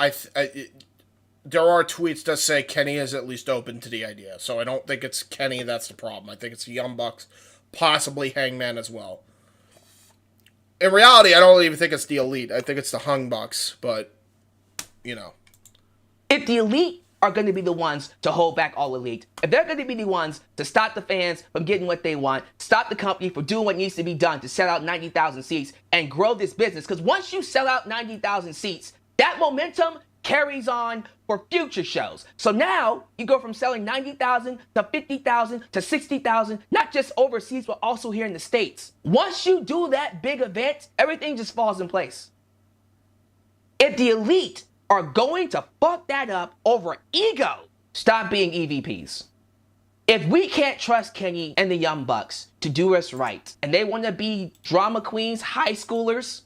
there are tweets that say Kenny is at least open to the idea. So I don't think it's Kenny that's the problem. I think it's the Young Bucks, possibly Hangman as well. In reality, I don't even think it's the Elite. I think it's the Hung Bucks, but, If the Elite are going to be the ones to hold back all Elite, if they're going to be the ones to stop the fans from getting what they want, stop the company from doing what needs to be done to sell out 90,000 seats and grow this business, because once you sell out 90,000 seats, that momentum carries on for future shows. So now you go from selling 90,000 to 50,000 to 60,000, not just overseas, but also here in the States. Once you do that big event, everything just falls in place. If the Elite are going to fuck that up over ego, stop being EVPs. If we can't trust Kenny and the Young Bucks to do us right, and they want to be drama queens, high schoolers,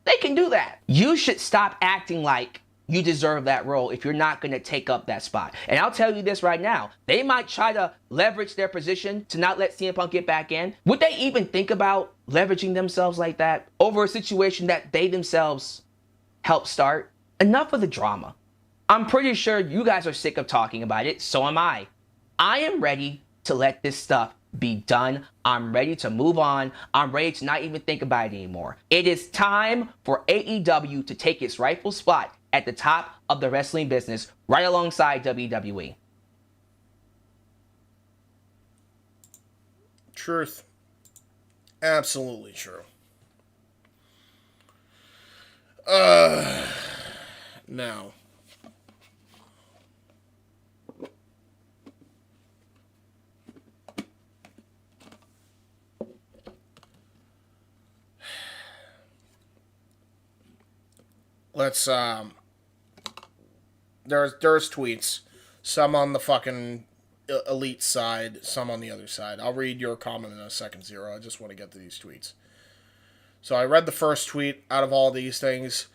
they can do that. You should stop acting like you deserve that role if you're not going to take up that spot. And I'll tell you this right now. They might try to leverage their position to not let CM Punk get back in. Would they even think about leveraging themselves like that over a situation that they themselves helped start? Enough of the drama. I'm pretty sure you guys are sick of talking about it. So am I. I am ready to let this stuff be done. I'm ready to move on. I'm ready to not even think about it anymore. It is time for AEW to take its rightful spot at the top of the wrestling business, right alongside WWE. Truth. Absolutely true. Now. Let's, there's tweets. Some on the fucking elite side, some on the other side. I'll read your comment in a second, Zero. I just want to get to these tweets. So I read the first tweet out of all these things.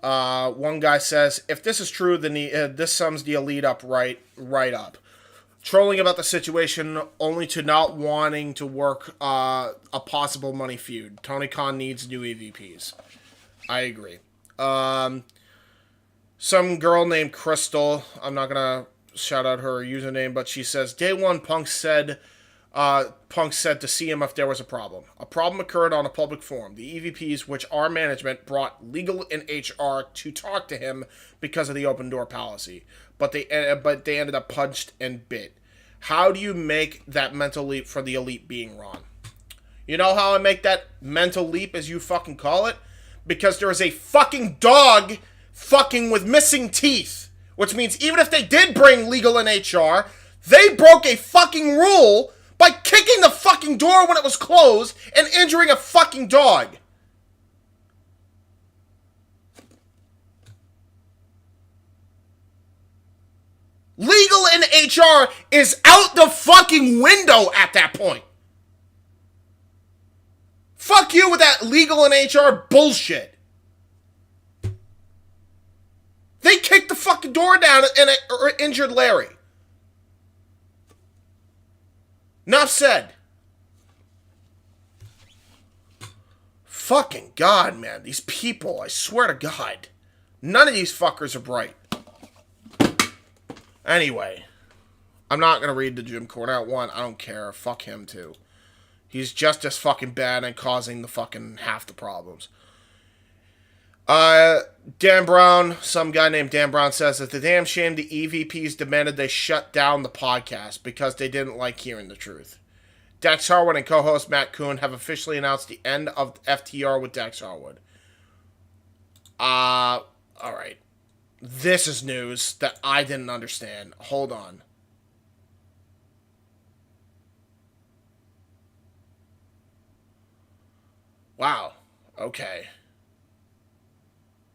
One guy says, if this is true, then this sums the elite up right up. Trolling about the situation only to not wanting to work a possible money feud. Tony Khan needs new EVPs. I agree. Some girl named Crystal, I'm not going to shout out her username, but she says, day one, Punk said to see him if there was a problem. A problem occurred on a public forum. The EVPs, which our management brought legal and HR to talk to him because of the open door policy, but they ended up punched and bit. How do you make that mental leap for the elite being Ron? You know how I make that mental leap, as you fucking call it? Because there is a fucking dog fucking with missing teeth. Which means even if they did bring legal and HR, they broke a fucking rule by kicking the fucking door when it was closed and injuring a fucking dog. Legal and HR is out the fucking window at that point. Fuck you with that legal and HR bullshit. They kicked the fucking door down and injured Larry. Enough said. Fucking God, man. These people, I swear to God. None of these fuckers are bright. Anyway. I'm not going to read the Jim Cornette one. I don't care. Fuck him, too. He's just as fucking bad and causing the fucking half the problems. Dan Brown, some guy named Dan Brown says that the damn shame the EVPs demanded they shut down the podcast because they didn't like hearing the truth. Dax Harwood and co-host Matt Kuhn have officially announced the end of FTR with Dax Harwood. Alright. This is news that I didn't understand. Hold on. Wow. Okay.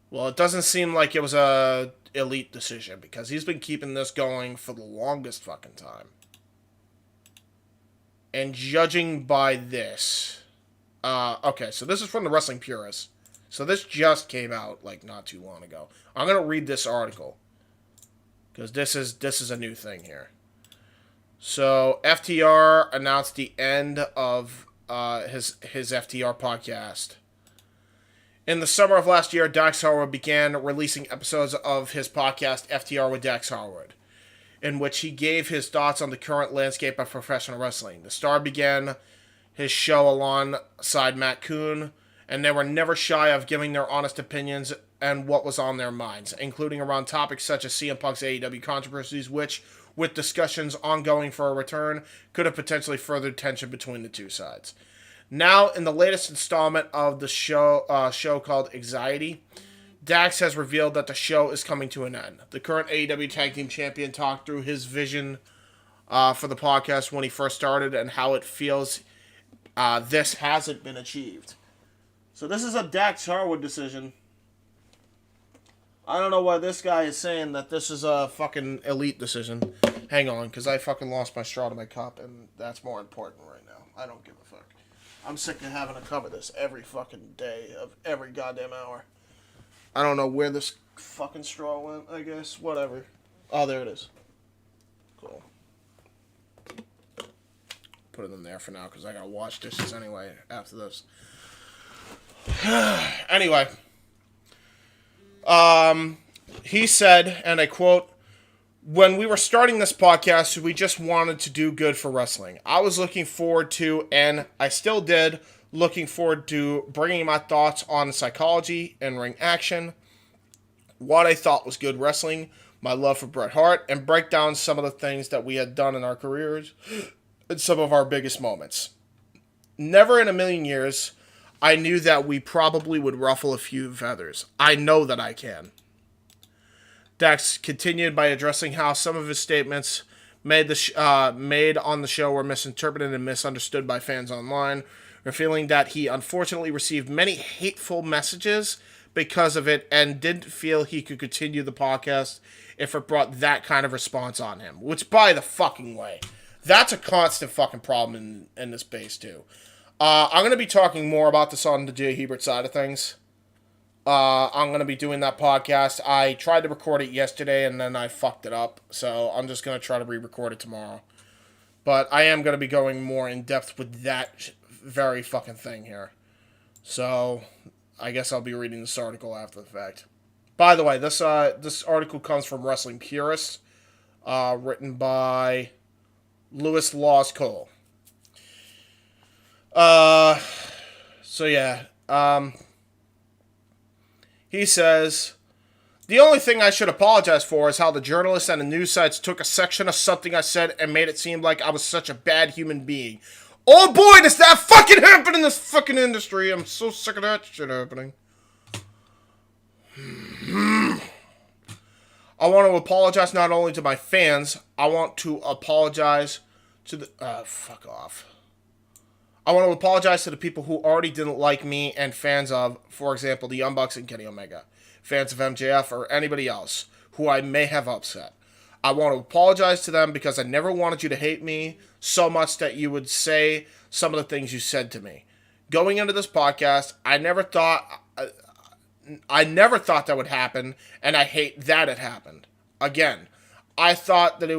Well, it doesn't seem like it was a elite decision because he's been keeping this going for the longest fucking time. And judging by this... okay, so this is from the Wrestling Purist. So this just came out, like, not too long ago. I'm going to read this article. Because this is a new thing here. So, FTR announced the end of his FTR podcast. In the summer of last year, Dax Harwood began releasing episodes of his podcast, FTR with Dax Harwood, in which he gave his thoughts on the current landscape of professional wrestling. The star began his show alongside Matt Kuhn, and they were never shy of giving their honest opinions and what was on their minds, including around topics such as CM Punk's AEW controversies, which, with discussions ongoing for a return, could have potentially furthered tension between the two sides. Now, in the latest installment of the show called Anxiety, Dax has revealed that the show is coming to an end. The current AEW Tag Team Champion talked through his vision for the podcast when he first started and how it feels this hasn't been achieved. So this is a Dax Harwood decision. I don't know why this guy is saying that this is a fucking elite decision. Hang on, because I fucking lost my straw to my cup, and that's more important right now. I don't give a fuck. I'm sick of having to cover this every fucking day of every goddamn hour. I don't know where this fucking straw went, I guess. Whatever. Oh, there it is. Cool. Put it in there for now, because I gotta wash dishes anyway after this. Anyway. He said, and I quote, "When we were starting this podcast, we just wanted to do good for wrestling. I was looking forward to, and I still did, looking forward to bringing my thoughts on psychology and ring action, what I thought was good wrestling, my love for Bret Hart, and break down some of the things that we had done in our careers and some of our biggest moments. Never in a million years, I knew that we probably would ruffle a few feathers. I know that I can." Dax continued by addressing how some of his statements made on the show were misinterpreted and misunderstood by fans online, revealing that he unfortunately received many hateful messages because of it and didn't feel he could continue the podcast if it brought that kind of response on him. Which, by the fucking way, that's a constant fucking problem in this space, too. I'm going to be talking more about this on the Jay Hebert side of things. I'm going to be doing that podcast. I tried to record it yesterday and then I fucked it up. So I'm just going to try to re-record it tomorrow. But I am going to be going more in depth with that very fucking thing here. So I guess I'll be reading this article after the fact. By the way, this article comes from Wrestling Purist, written by Louis Laws Cole. So yeah, he says, "The only thing I should apologize for is how the journalists and the news sites took a section of something I said and made it seem like I was such a bad human being. Oh boy, does that fucking happen in this fucking industry. I'm so sick of that shit happening. I want to apologize not only to my fans, I want to apologize to the... fuck off. I want to apologize to the people who already didn't like me and fans of, for example, the Young Bucks and Kenny Omega, fans of MJF or anybody else who I may have upset. I want to apologize to them because I never wanted you to hate me so much that you would say some of the things you said to me. Going into this podcast, I never thought that would happen, and I hate that it happened. Again, I thought that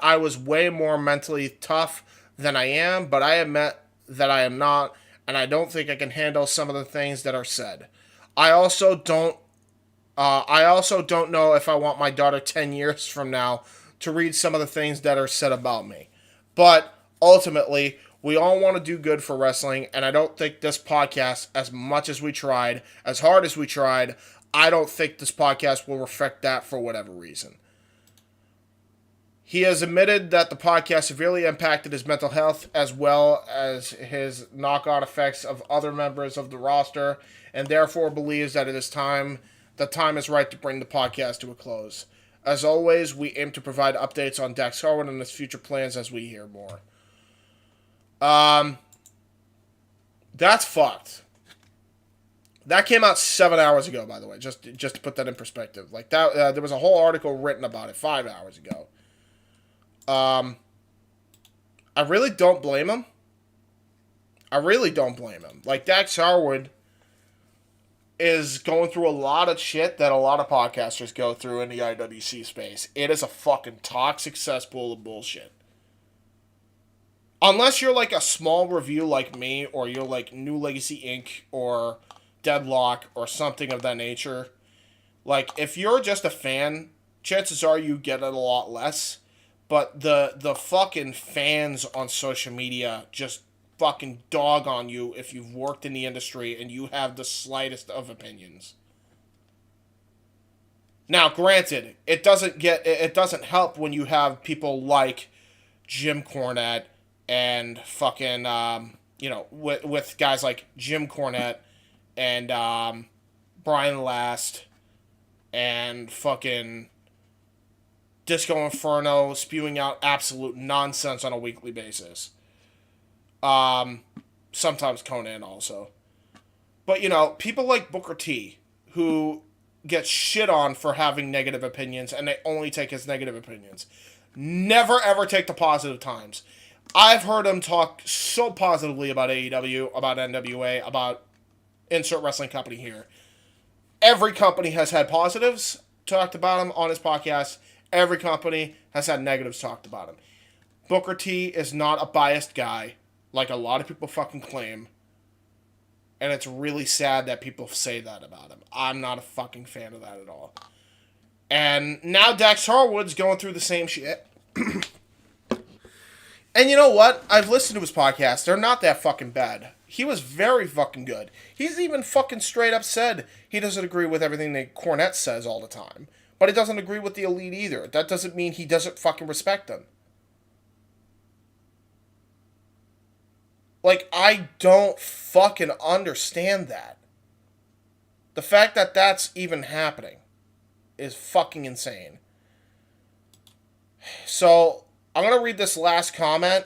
I was way more mentally tough than I am, but I admit that I am not, and I don't think I can handle some of the things that are said. I also don't know if I want my daughter 10 years from now to read some of the things that are said about me. But ultimately, we all want to do good for wrestling, and I don't think this podcast, as much as we tried, as hard as we tried, I don't think this podcast will reflect that for whatever reason. He has admitted that the podcast severely impacted his mental health as well as his knock-on effects of other members of the roster, and therefore believes that the time is right to bring the podcast to a close. As always, we aim to provide updates on Dax Harwood and his future plans as we hear more. That's fucked. That came out 7 hours ago, by the way, just to put that in perspective. Like that, there was a whole article written about it 5 hours ago. I really don't blame him. Like, Dax Harwood is going through a lot of shit that a lot of podcasters go through in the IWC space. It is a fucking toxic cesspool of bullshit. Unless you're like a small review like me, or you're like New Legacy Inc. or Deadlock or something of that nature. Like, if you're just a fan, chances are you get it a lot less. But the fucking fans on social media just fucking dog on you if you've worked in the industry and you have the slightest of opinions. Now, granted, it doesn't help when you have people like Jim Cornette and fucking with guys like Jim Cornette and Brian Last and fucking Disco Inferno spewing out absolute nonsense on a weekly basis. Sometimes Conan also. But, people like Booker T, who gets shit on for having negative opinions, and they only take his negative opinions. Never, ever take the positive times. I've heard him talk so positively about AEW, about NWA, about insert wrestling company here. Every company has had positives talked about him on his podcast. Every company has had negatives talked about him. Booker T is not a biased guy, like a lot of people fucking claim. And it's really sad that people say that about him. I'm not a fucking fan of that at all. And now Dax Harwood's going through the same shit. And you know what? I've listened to his podcast. They're not that fucking bad. He was very fucking good. He's even fucking straight up said he doesn't agree with everything that Cornette says all the time. But he doesn't agree with the Elite either. That doesn't mean he doesn't fucking respect them. Like, I don't fucking understand that. The fact that that's even happening is fucking insane. So, I'm going to read this last comment.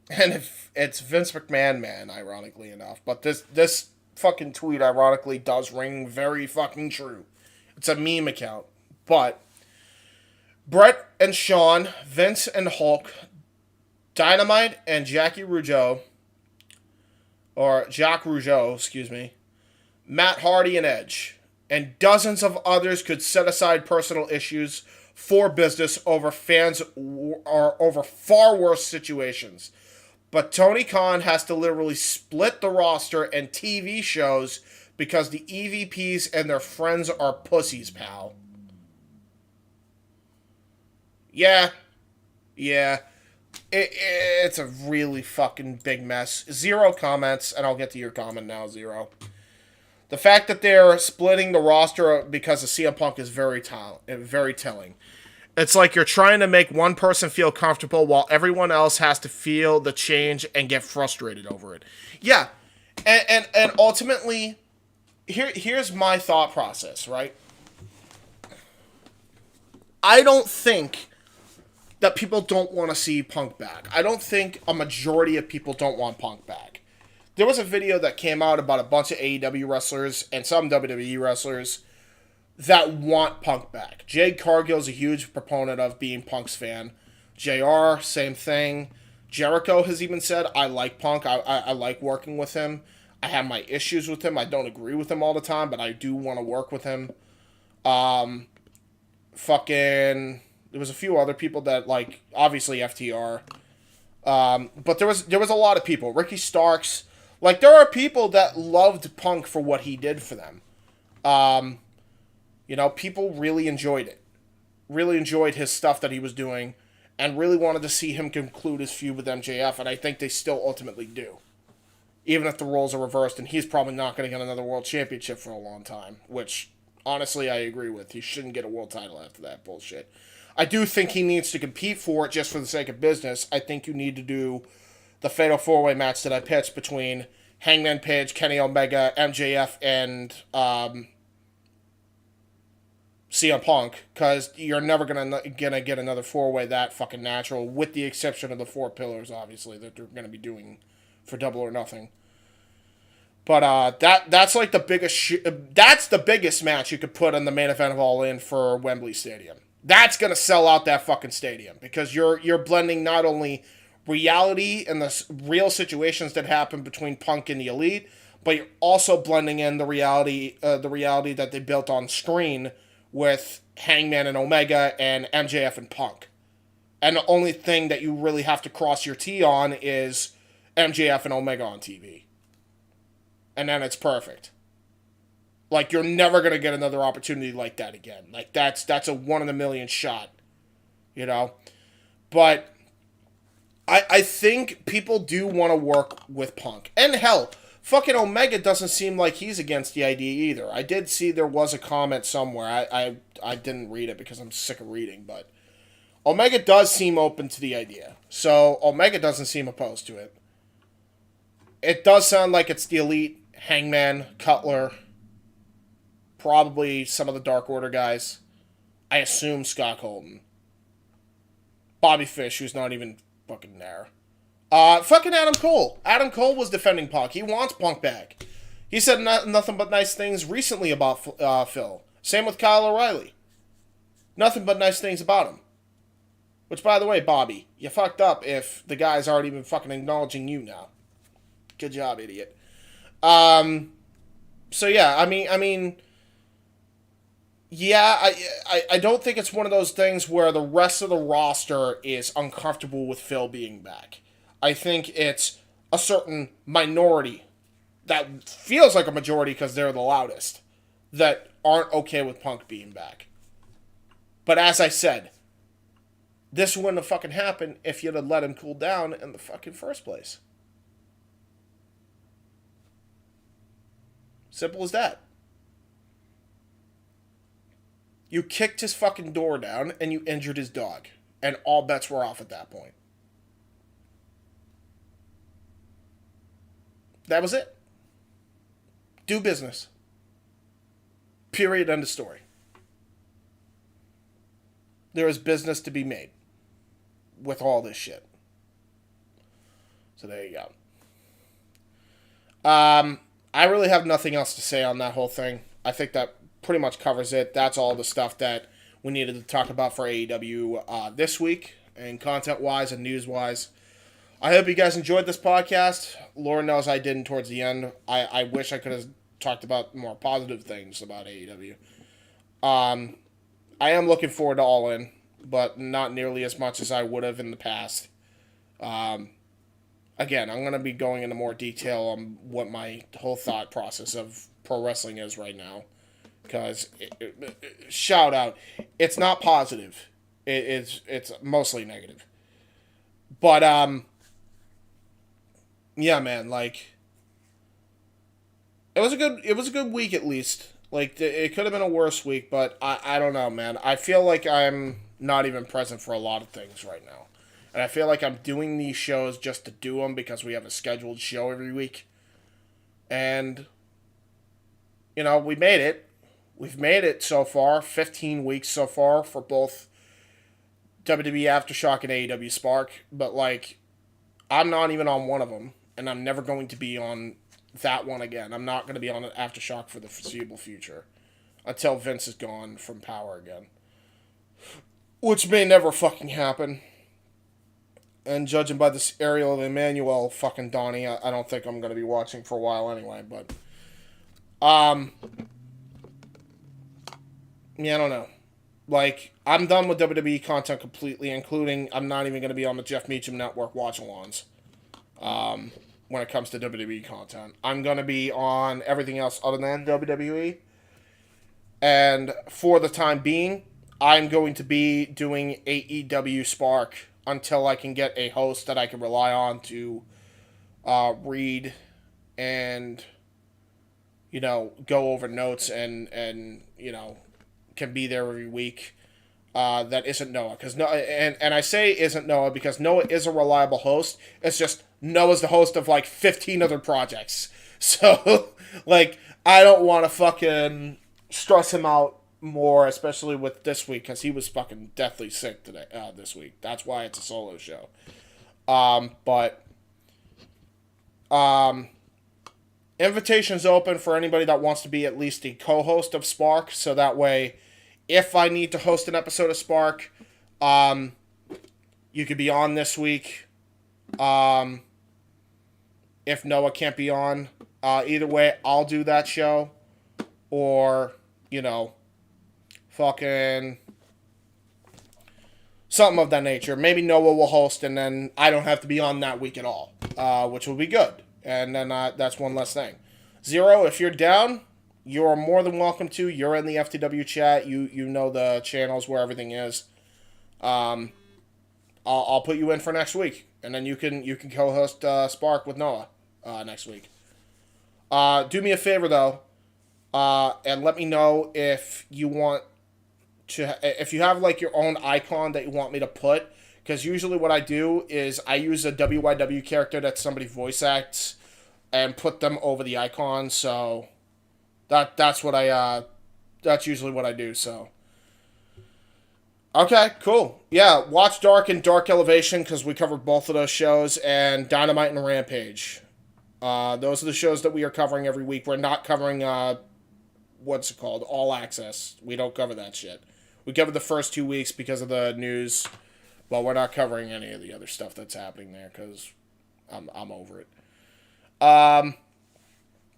And if it's Vince McMahon, man, ironically enough. But this fucking tweet, ironically, does ring very fucking true. It's a meme account. But Brett and Sean, Vince and Hulk, Dynamite and Jacques Rougeau, Matt Hardy and Edge, and dozens of others could set aside personal issues for business over fans or over far worse situations. But Tony Khan has to literally split the roster and TV shows because the EVPs and their friends are pussies, pal. Yeah. It's a really fucking big mess. 0 comments, and I'll get to your comment now, 0. The fact that they're splitting the roster because of CM Punk is very telling. It's like you're trying to make one person feel comfortable while everyone else has to feel the change and get frustrated over it. Yeah, and ultimately, here's my thought process, right? I don't think that people don't want to see Punk back. I don't think a majority of people don't want Punk back. There was a video that came out about a bunch of AEW wrestlers and some WWE wrestlers that want Punk back. Jade Cargill's a huge proponent of being Punk's fan. JR, same thing. Jericho has even said, I like Punk. I like working with him. I have my issues with him. I don't agree with him all the time, but I do want to work with him. There was a few other people that, like, obviously FTR. But there was a lot of people. Ricky Starks. Like, there are people that loved Punk for what he did for them. People really enjoyed it. Really enjoyed his stuff that he was doing. And really wanted to see him conclude his feud with MJF. And I think they still ultimately do. Even if the roles are reversed. And he's probably not going to get another world championship for a long time. Which, honestly, I agree with. He shouldn't get a world title after that bullshit. I do think he needs to compete for it just for the sake of business. I think you need to do the Fatal 4-Way match that I pitched between Hangman Page, Kenny Omega, MJF, and CM Punk, because you're never gonna get another 4-way that fucking natural, with the exception of the 4 pillars, obviously, that they're gonna be doing for Double or Nothing. But that's like the biggest that's the biggest match you could put on the main event of All In for Wembley Stadium. That's gonna sell out that fucking stadium, because you're blending not only reality and the real situations that happen between Punk and the Elite, but you're also blending in the reality that they built on screen with Hangman and Omega and MJF and Punk. And the only thing that you really have to cross your T on is MJF and Omega on TV. And then it's perfect. Like, you're never going to get another opportunity like that again. Like, that's a 1 in a million shot. But I think people do want to work with Punk. And hell, fucking Omega doesn't seem like he's against the idea either. I did see there was a comment somewhere. I didn't read it because I'm sick of reading, but Omega does seem open to the idea. So Omega doesn't seem opposed to it. It does sound like it's the Elite, Hangman, Cutler, probably some of the Dark Order guys. I assume Scott Colton. Bobby Fish, who's not even fucking there. Fucking Adam Cole. Adam Cole was defending Punk. He wants Punk back. He said nothing but nice things recently about Phil. Same with Kyle O'Reilly. Nothing but nice things about him. Which, by the way, Bobby, you fucked up if the guys aren't even fucking acknowledging you now. Good job, idiot. So yeah, I mean, yeah, I don't think it's one of those things where the rest of the roster is uncomfortable with Phil being back. I think it's a certain minority that feels like a majority because they're the loudest, that aren't okay with Punk being back. But as I said, this wouldn't have fucking happened if you'd have let him cool down in the fucking first place. Simple as that. You kicked his fucking door down and you injured his dog. And all bets were off at that point. That was it. Do business. Period. End of story. There is business to be made with all this shit. So there you go. I really have nothing else to say on that whole thing. I think that pretty much covers it. That's all the stuff that we needed to talk about for AEW this week, and content-wise and news-wise. I hope you guys enjoyed this podcast. Lord knows I didn't towards the end. I wish I could have talked about more positive things about AEW. I am looking forward to All In, but not nearly as much as I would have in the past. Again, I'm going to be going into more detail on what my whole thought process of pro wrestling is right now. Because, shout out, it's not positive. It's mostly negative. But, yeah, man, like, it was a good week at least. Like, it could have been a worse week, but I don't know, man. I feel like I'm not even present for a lot of things right now. And I feel like I'm doing these shows just to do them because we have a scheduled show every week. And, you know, we made it. We've made it so far. 15 weeks so far for both WWE Aftershock and AEW Spark. But, like, I'm not even on one of them. And I'm never going to be on that one again. I'm not going to be on an Aftershock for the foreseeable future. Until Vince is gone from power again. Which may never fucking happen. And judging by this Ariel of Emmanuel fucking Donnie, I don't think I'm going to be watching for a while anyway, but... yeah, I don't know. Like, I'm done with WWE content completely, including I'm not even going to be on the Jeff Meacham Network watch-alongs. When it comes to WWE content. I'm going to be on everything else other than WWE. And for the time being, I'm going to be doing AEW Spark until I can get a host that I can rely on to read and, you know, go over notes and you know, can be there every week. That isn't Noah. And I say isn't Noah because Noah is a reliable host. It's just Noah's the host of like 15 other projects. So, like, I don't want to fucking stress him out more, especially with this week, because he was fucking deathly sick today, this week. That's why it's a solo show. Invitation's open for anybody that wants to be at least a co-host of Spark, so that way, if I need to host an episode of Spark, you could be on this week. If Noah can't be on, either way, I'll do that show. Or, you know, fucking something of that nature. Maybe Noah will host and then I don't have to be on that week at all, which will be good. And then that's one less thing. Zero, if you're down, you're more than welcome to. You're in the FTW chat. You know the channels where everything is. I'll put you in for next week, and then you can co-host Spark with Noah next week. Do me a favor though, and let me know if you want to, if you have like your own icon that you want me to put. Because usually what I do is I use a WYW character that somebody voice acts and put them over the icon. So that's usually what I do. So okay, cool. Yeah, watch Dark and Dark Elevation because we covered both of those shows, and Dynamite and Rampage. Those are the shows that we are covering every week. We're not covering what's it called? All Access. We don't cover that shit. We covered the first 2 weeks because of the news. But we're not covering any of the other stuff that's happening there because I'm over it.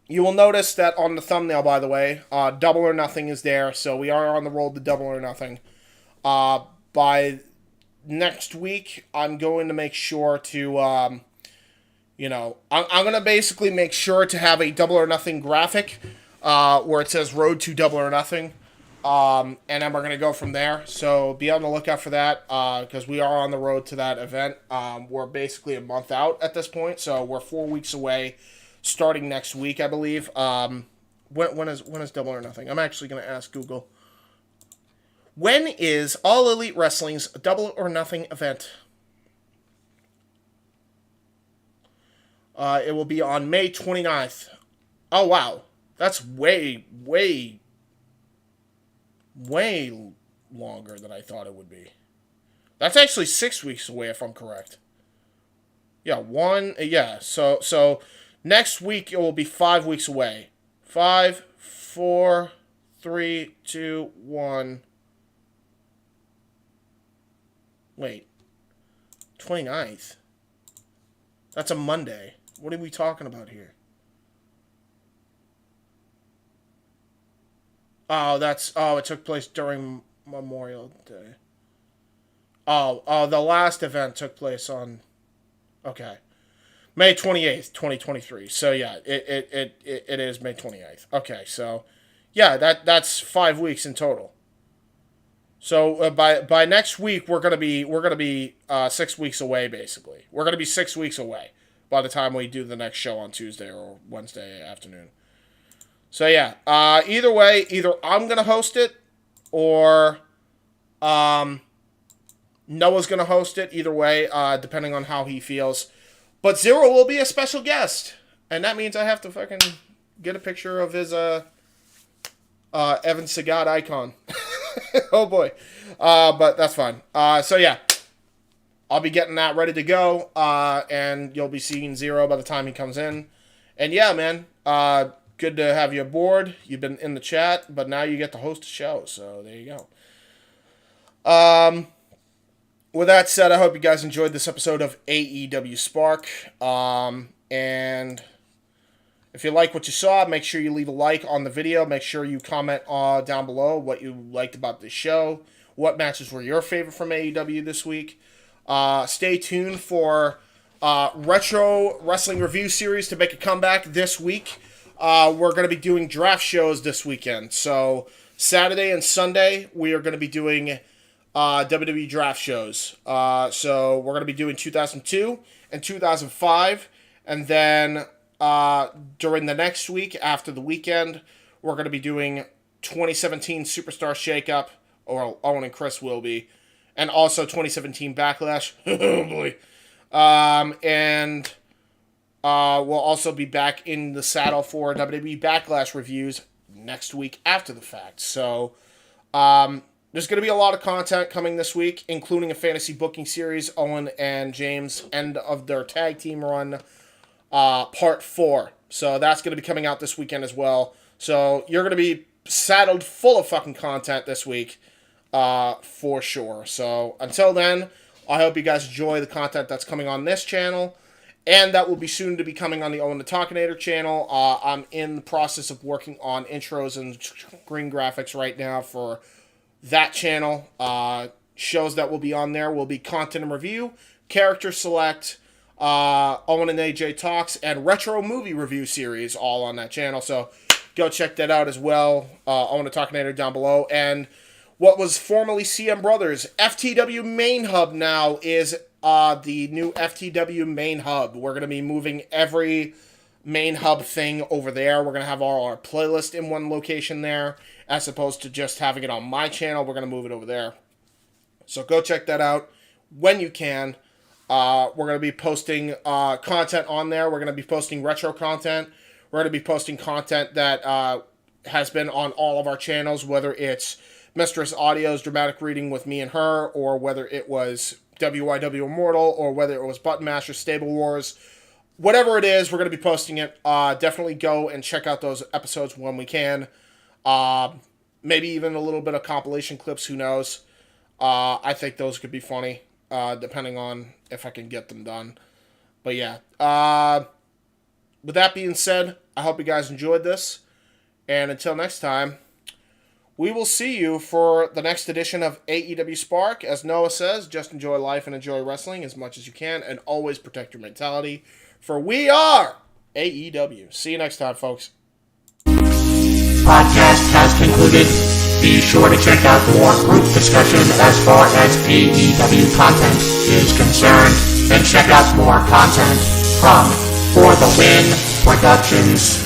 You will notice that on the thumbnail, by the way, Double or Nothing is there. So we are on the road to Double or Nothing. By next week, I'm going to make sure to You know, I'm going to basically make sure to have a Double or Nothing graphic where it says Road to Double or Nothing. And then we're going to go from there. So be on the lookout for that because we are on the road to that event. We're basically a month out at this point. So we're 4 weeks away starting next week, I believe. When is Double or Nothing? I'm actually going to ask Google. When is All Elite Wrestling's Double or Nothing event? It will be on May 29th. Oh, wow. That's way longer than I thought it would be. That's actually 6 weeks away, if I'm correct. Yeah, so next week it will be 5 weeks away. 5, 4, 3, 2, 1. Wait. 29th? That's a Monday. What are we talking about here? It took place during Memorial Day. The last event took place on, okay, May 28th, 2023. So yeah, it is May 28th. Okay, so yeah, that's 5 weeks in total. So by next week we're gonna be 6 weeks away basically. We're gonna be 6 weeks away by the time we do the next show on Tuesday or Wednesday afternoon. So yeah, either way, either I'm gonna host it or Noah's gonna host it. Either way, depending on how he feels. But Zero will be a special guest, and that means I have to fucking get a picture of his Evan Sagat icon. Oh boy, but that's fine. So yeah, I'll be getting that ready to go, and you'll be seeing Zero by the time he comes in. And yeah, man, good to have you aboard. You've been in the chat, but now you get to host a show, so there you go. With that said, I hope you guys enjoyed this episode of AEW Spark. And if you like what you saw, make sure you leave a like on the video. Make sure you comment down below what you liked about the show. What matches were your favorite from AEW this week. Stay tuned for Retro Wrestling Review Series to make a comeback this week. We're going to be doing draft shows this weekend. So Saturday and Sunday, we are going to be doing WWE draft shows. So we're going to be doing 2002 and 2005. And then during the next week, after the weekend, we're going to be doing 2017 Superstar Shakeup, or Owen and Chris will be. And also 2017 Backlash. Oh boy. And we'll also be back in the saddle for WWE Backlash reviews next week after the fact. So, there's going to be a lot of content coming this week, including a fantasy booking series, Owen and James, end of their tag team run, part 4. So that's going to be coming out this weekend as well. So you're going to be saddled full of fucking content this week, for sure. So until then, I hope you guys enjoy the content that's coming on this channel. And that will be soon to be coming on the Owen the Talkinator channel. I'm in the process of working on intros and screen graphics right now for that channel. Shows that will be on there will be Content and Review, Character Select, Owen and AJ Talks, and Retro Movie Review Series, all on that channel. So go check that out as well. Owen the Talkinator down below. And what was formerly CM Brothers, FTW Main Hub now is the new FTW Main Hub. We're going to be moving every Main Hub thing over there. We're going to have all our playlist in one location there, as opposed to just having it on my channel. We're going to move it over there. So go check that out when you can. We're going to be posting content on there. We're going to be posting retro content. We're going to be posting content that has been on all of our channels, whether it's Mistress Audio's dramatic reading with me and her, or whether it was WYW Immortal, or whether it was Button Master Stable Wars. Whatever it is, we're going to be posting it. Definitely go and check out those episodes when we can. Maybe even a little bit of compilation clips, who knows. I think those could be funny, depending on if I can get them done. But yeah. With that being said, I hope you guys enjoyed this. And until next time, we will see you for the next edition of AEW Spark. As Noah says, just enjoy life and enjoy wrestling as much as you can, and always protect your mentality, for we are AEW. See you next time, folks. Podcast has concluded. Be sure to check out more group discussion as far as AEW content is concerned, and check out more content from For the Win Productions.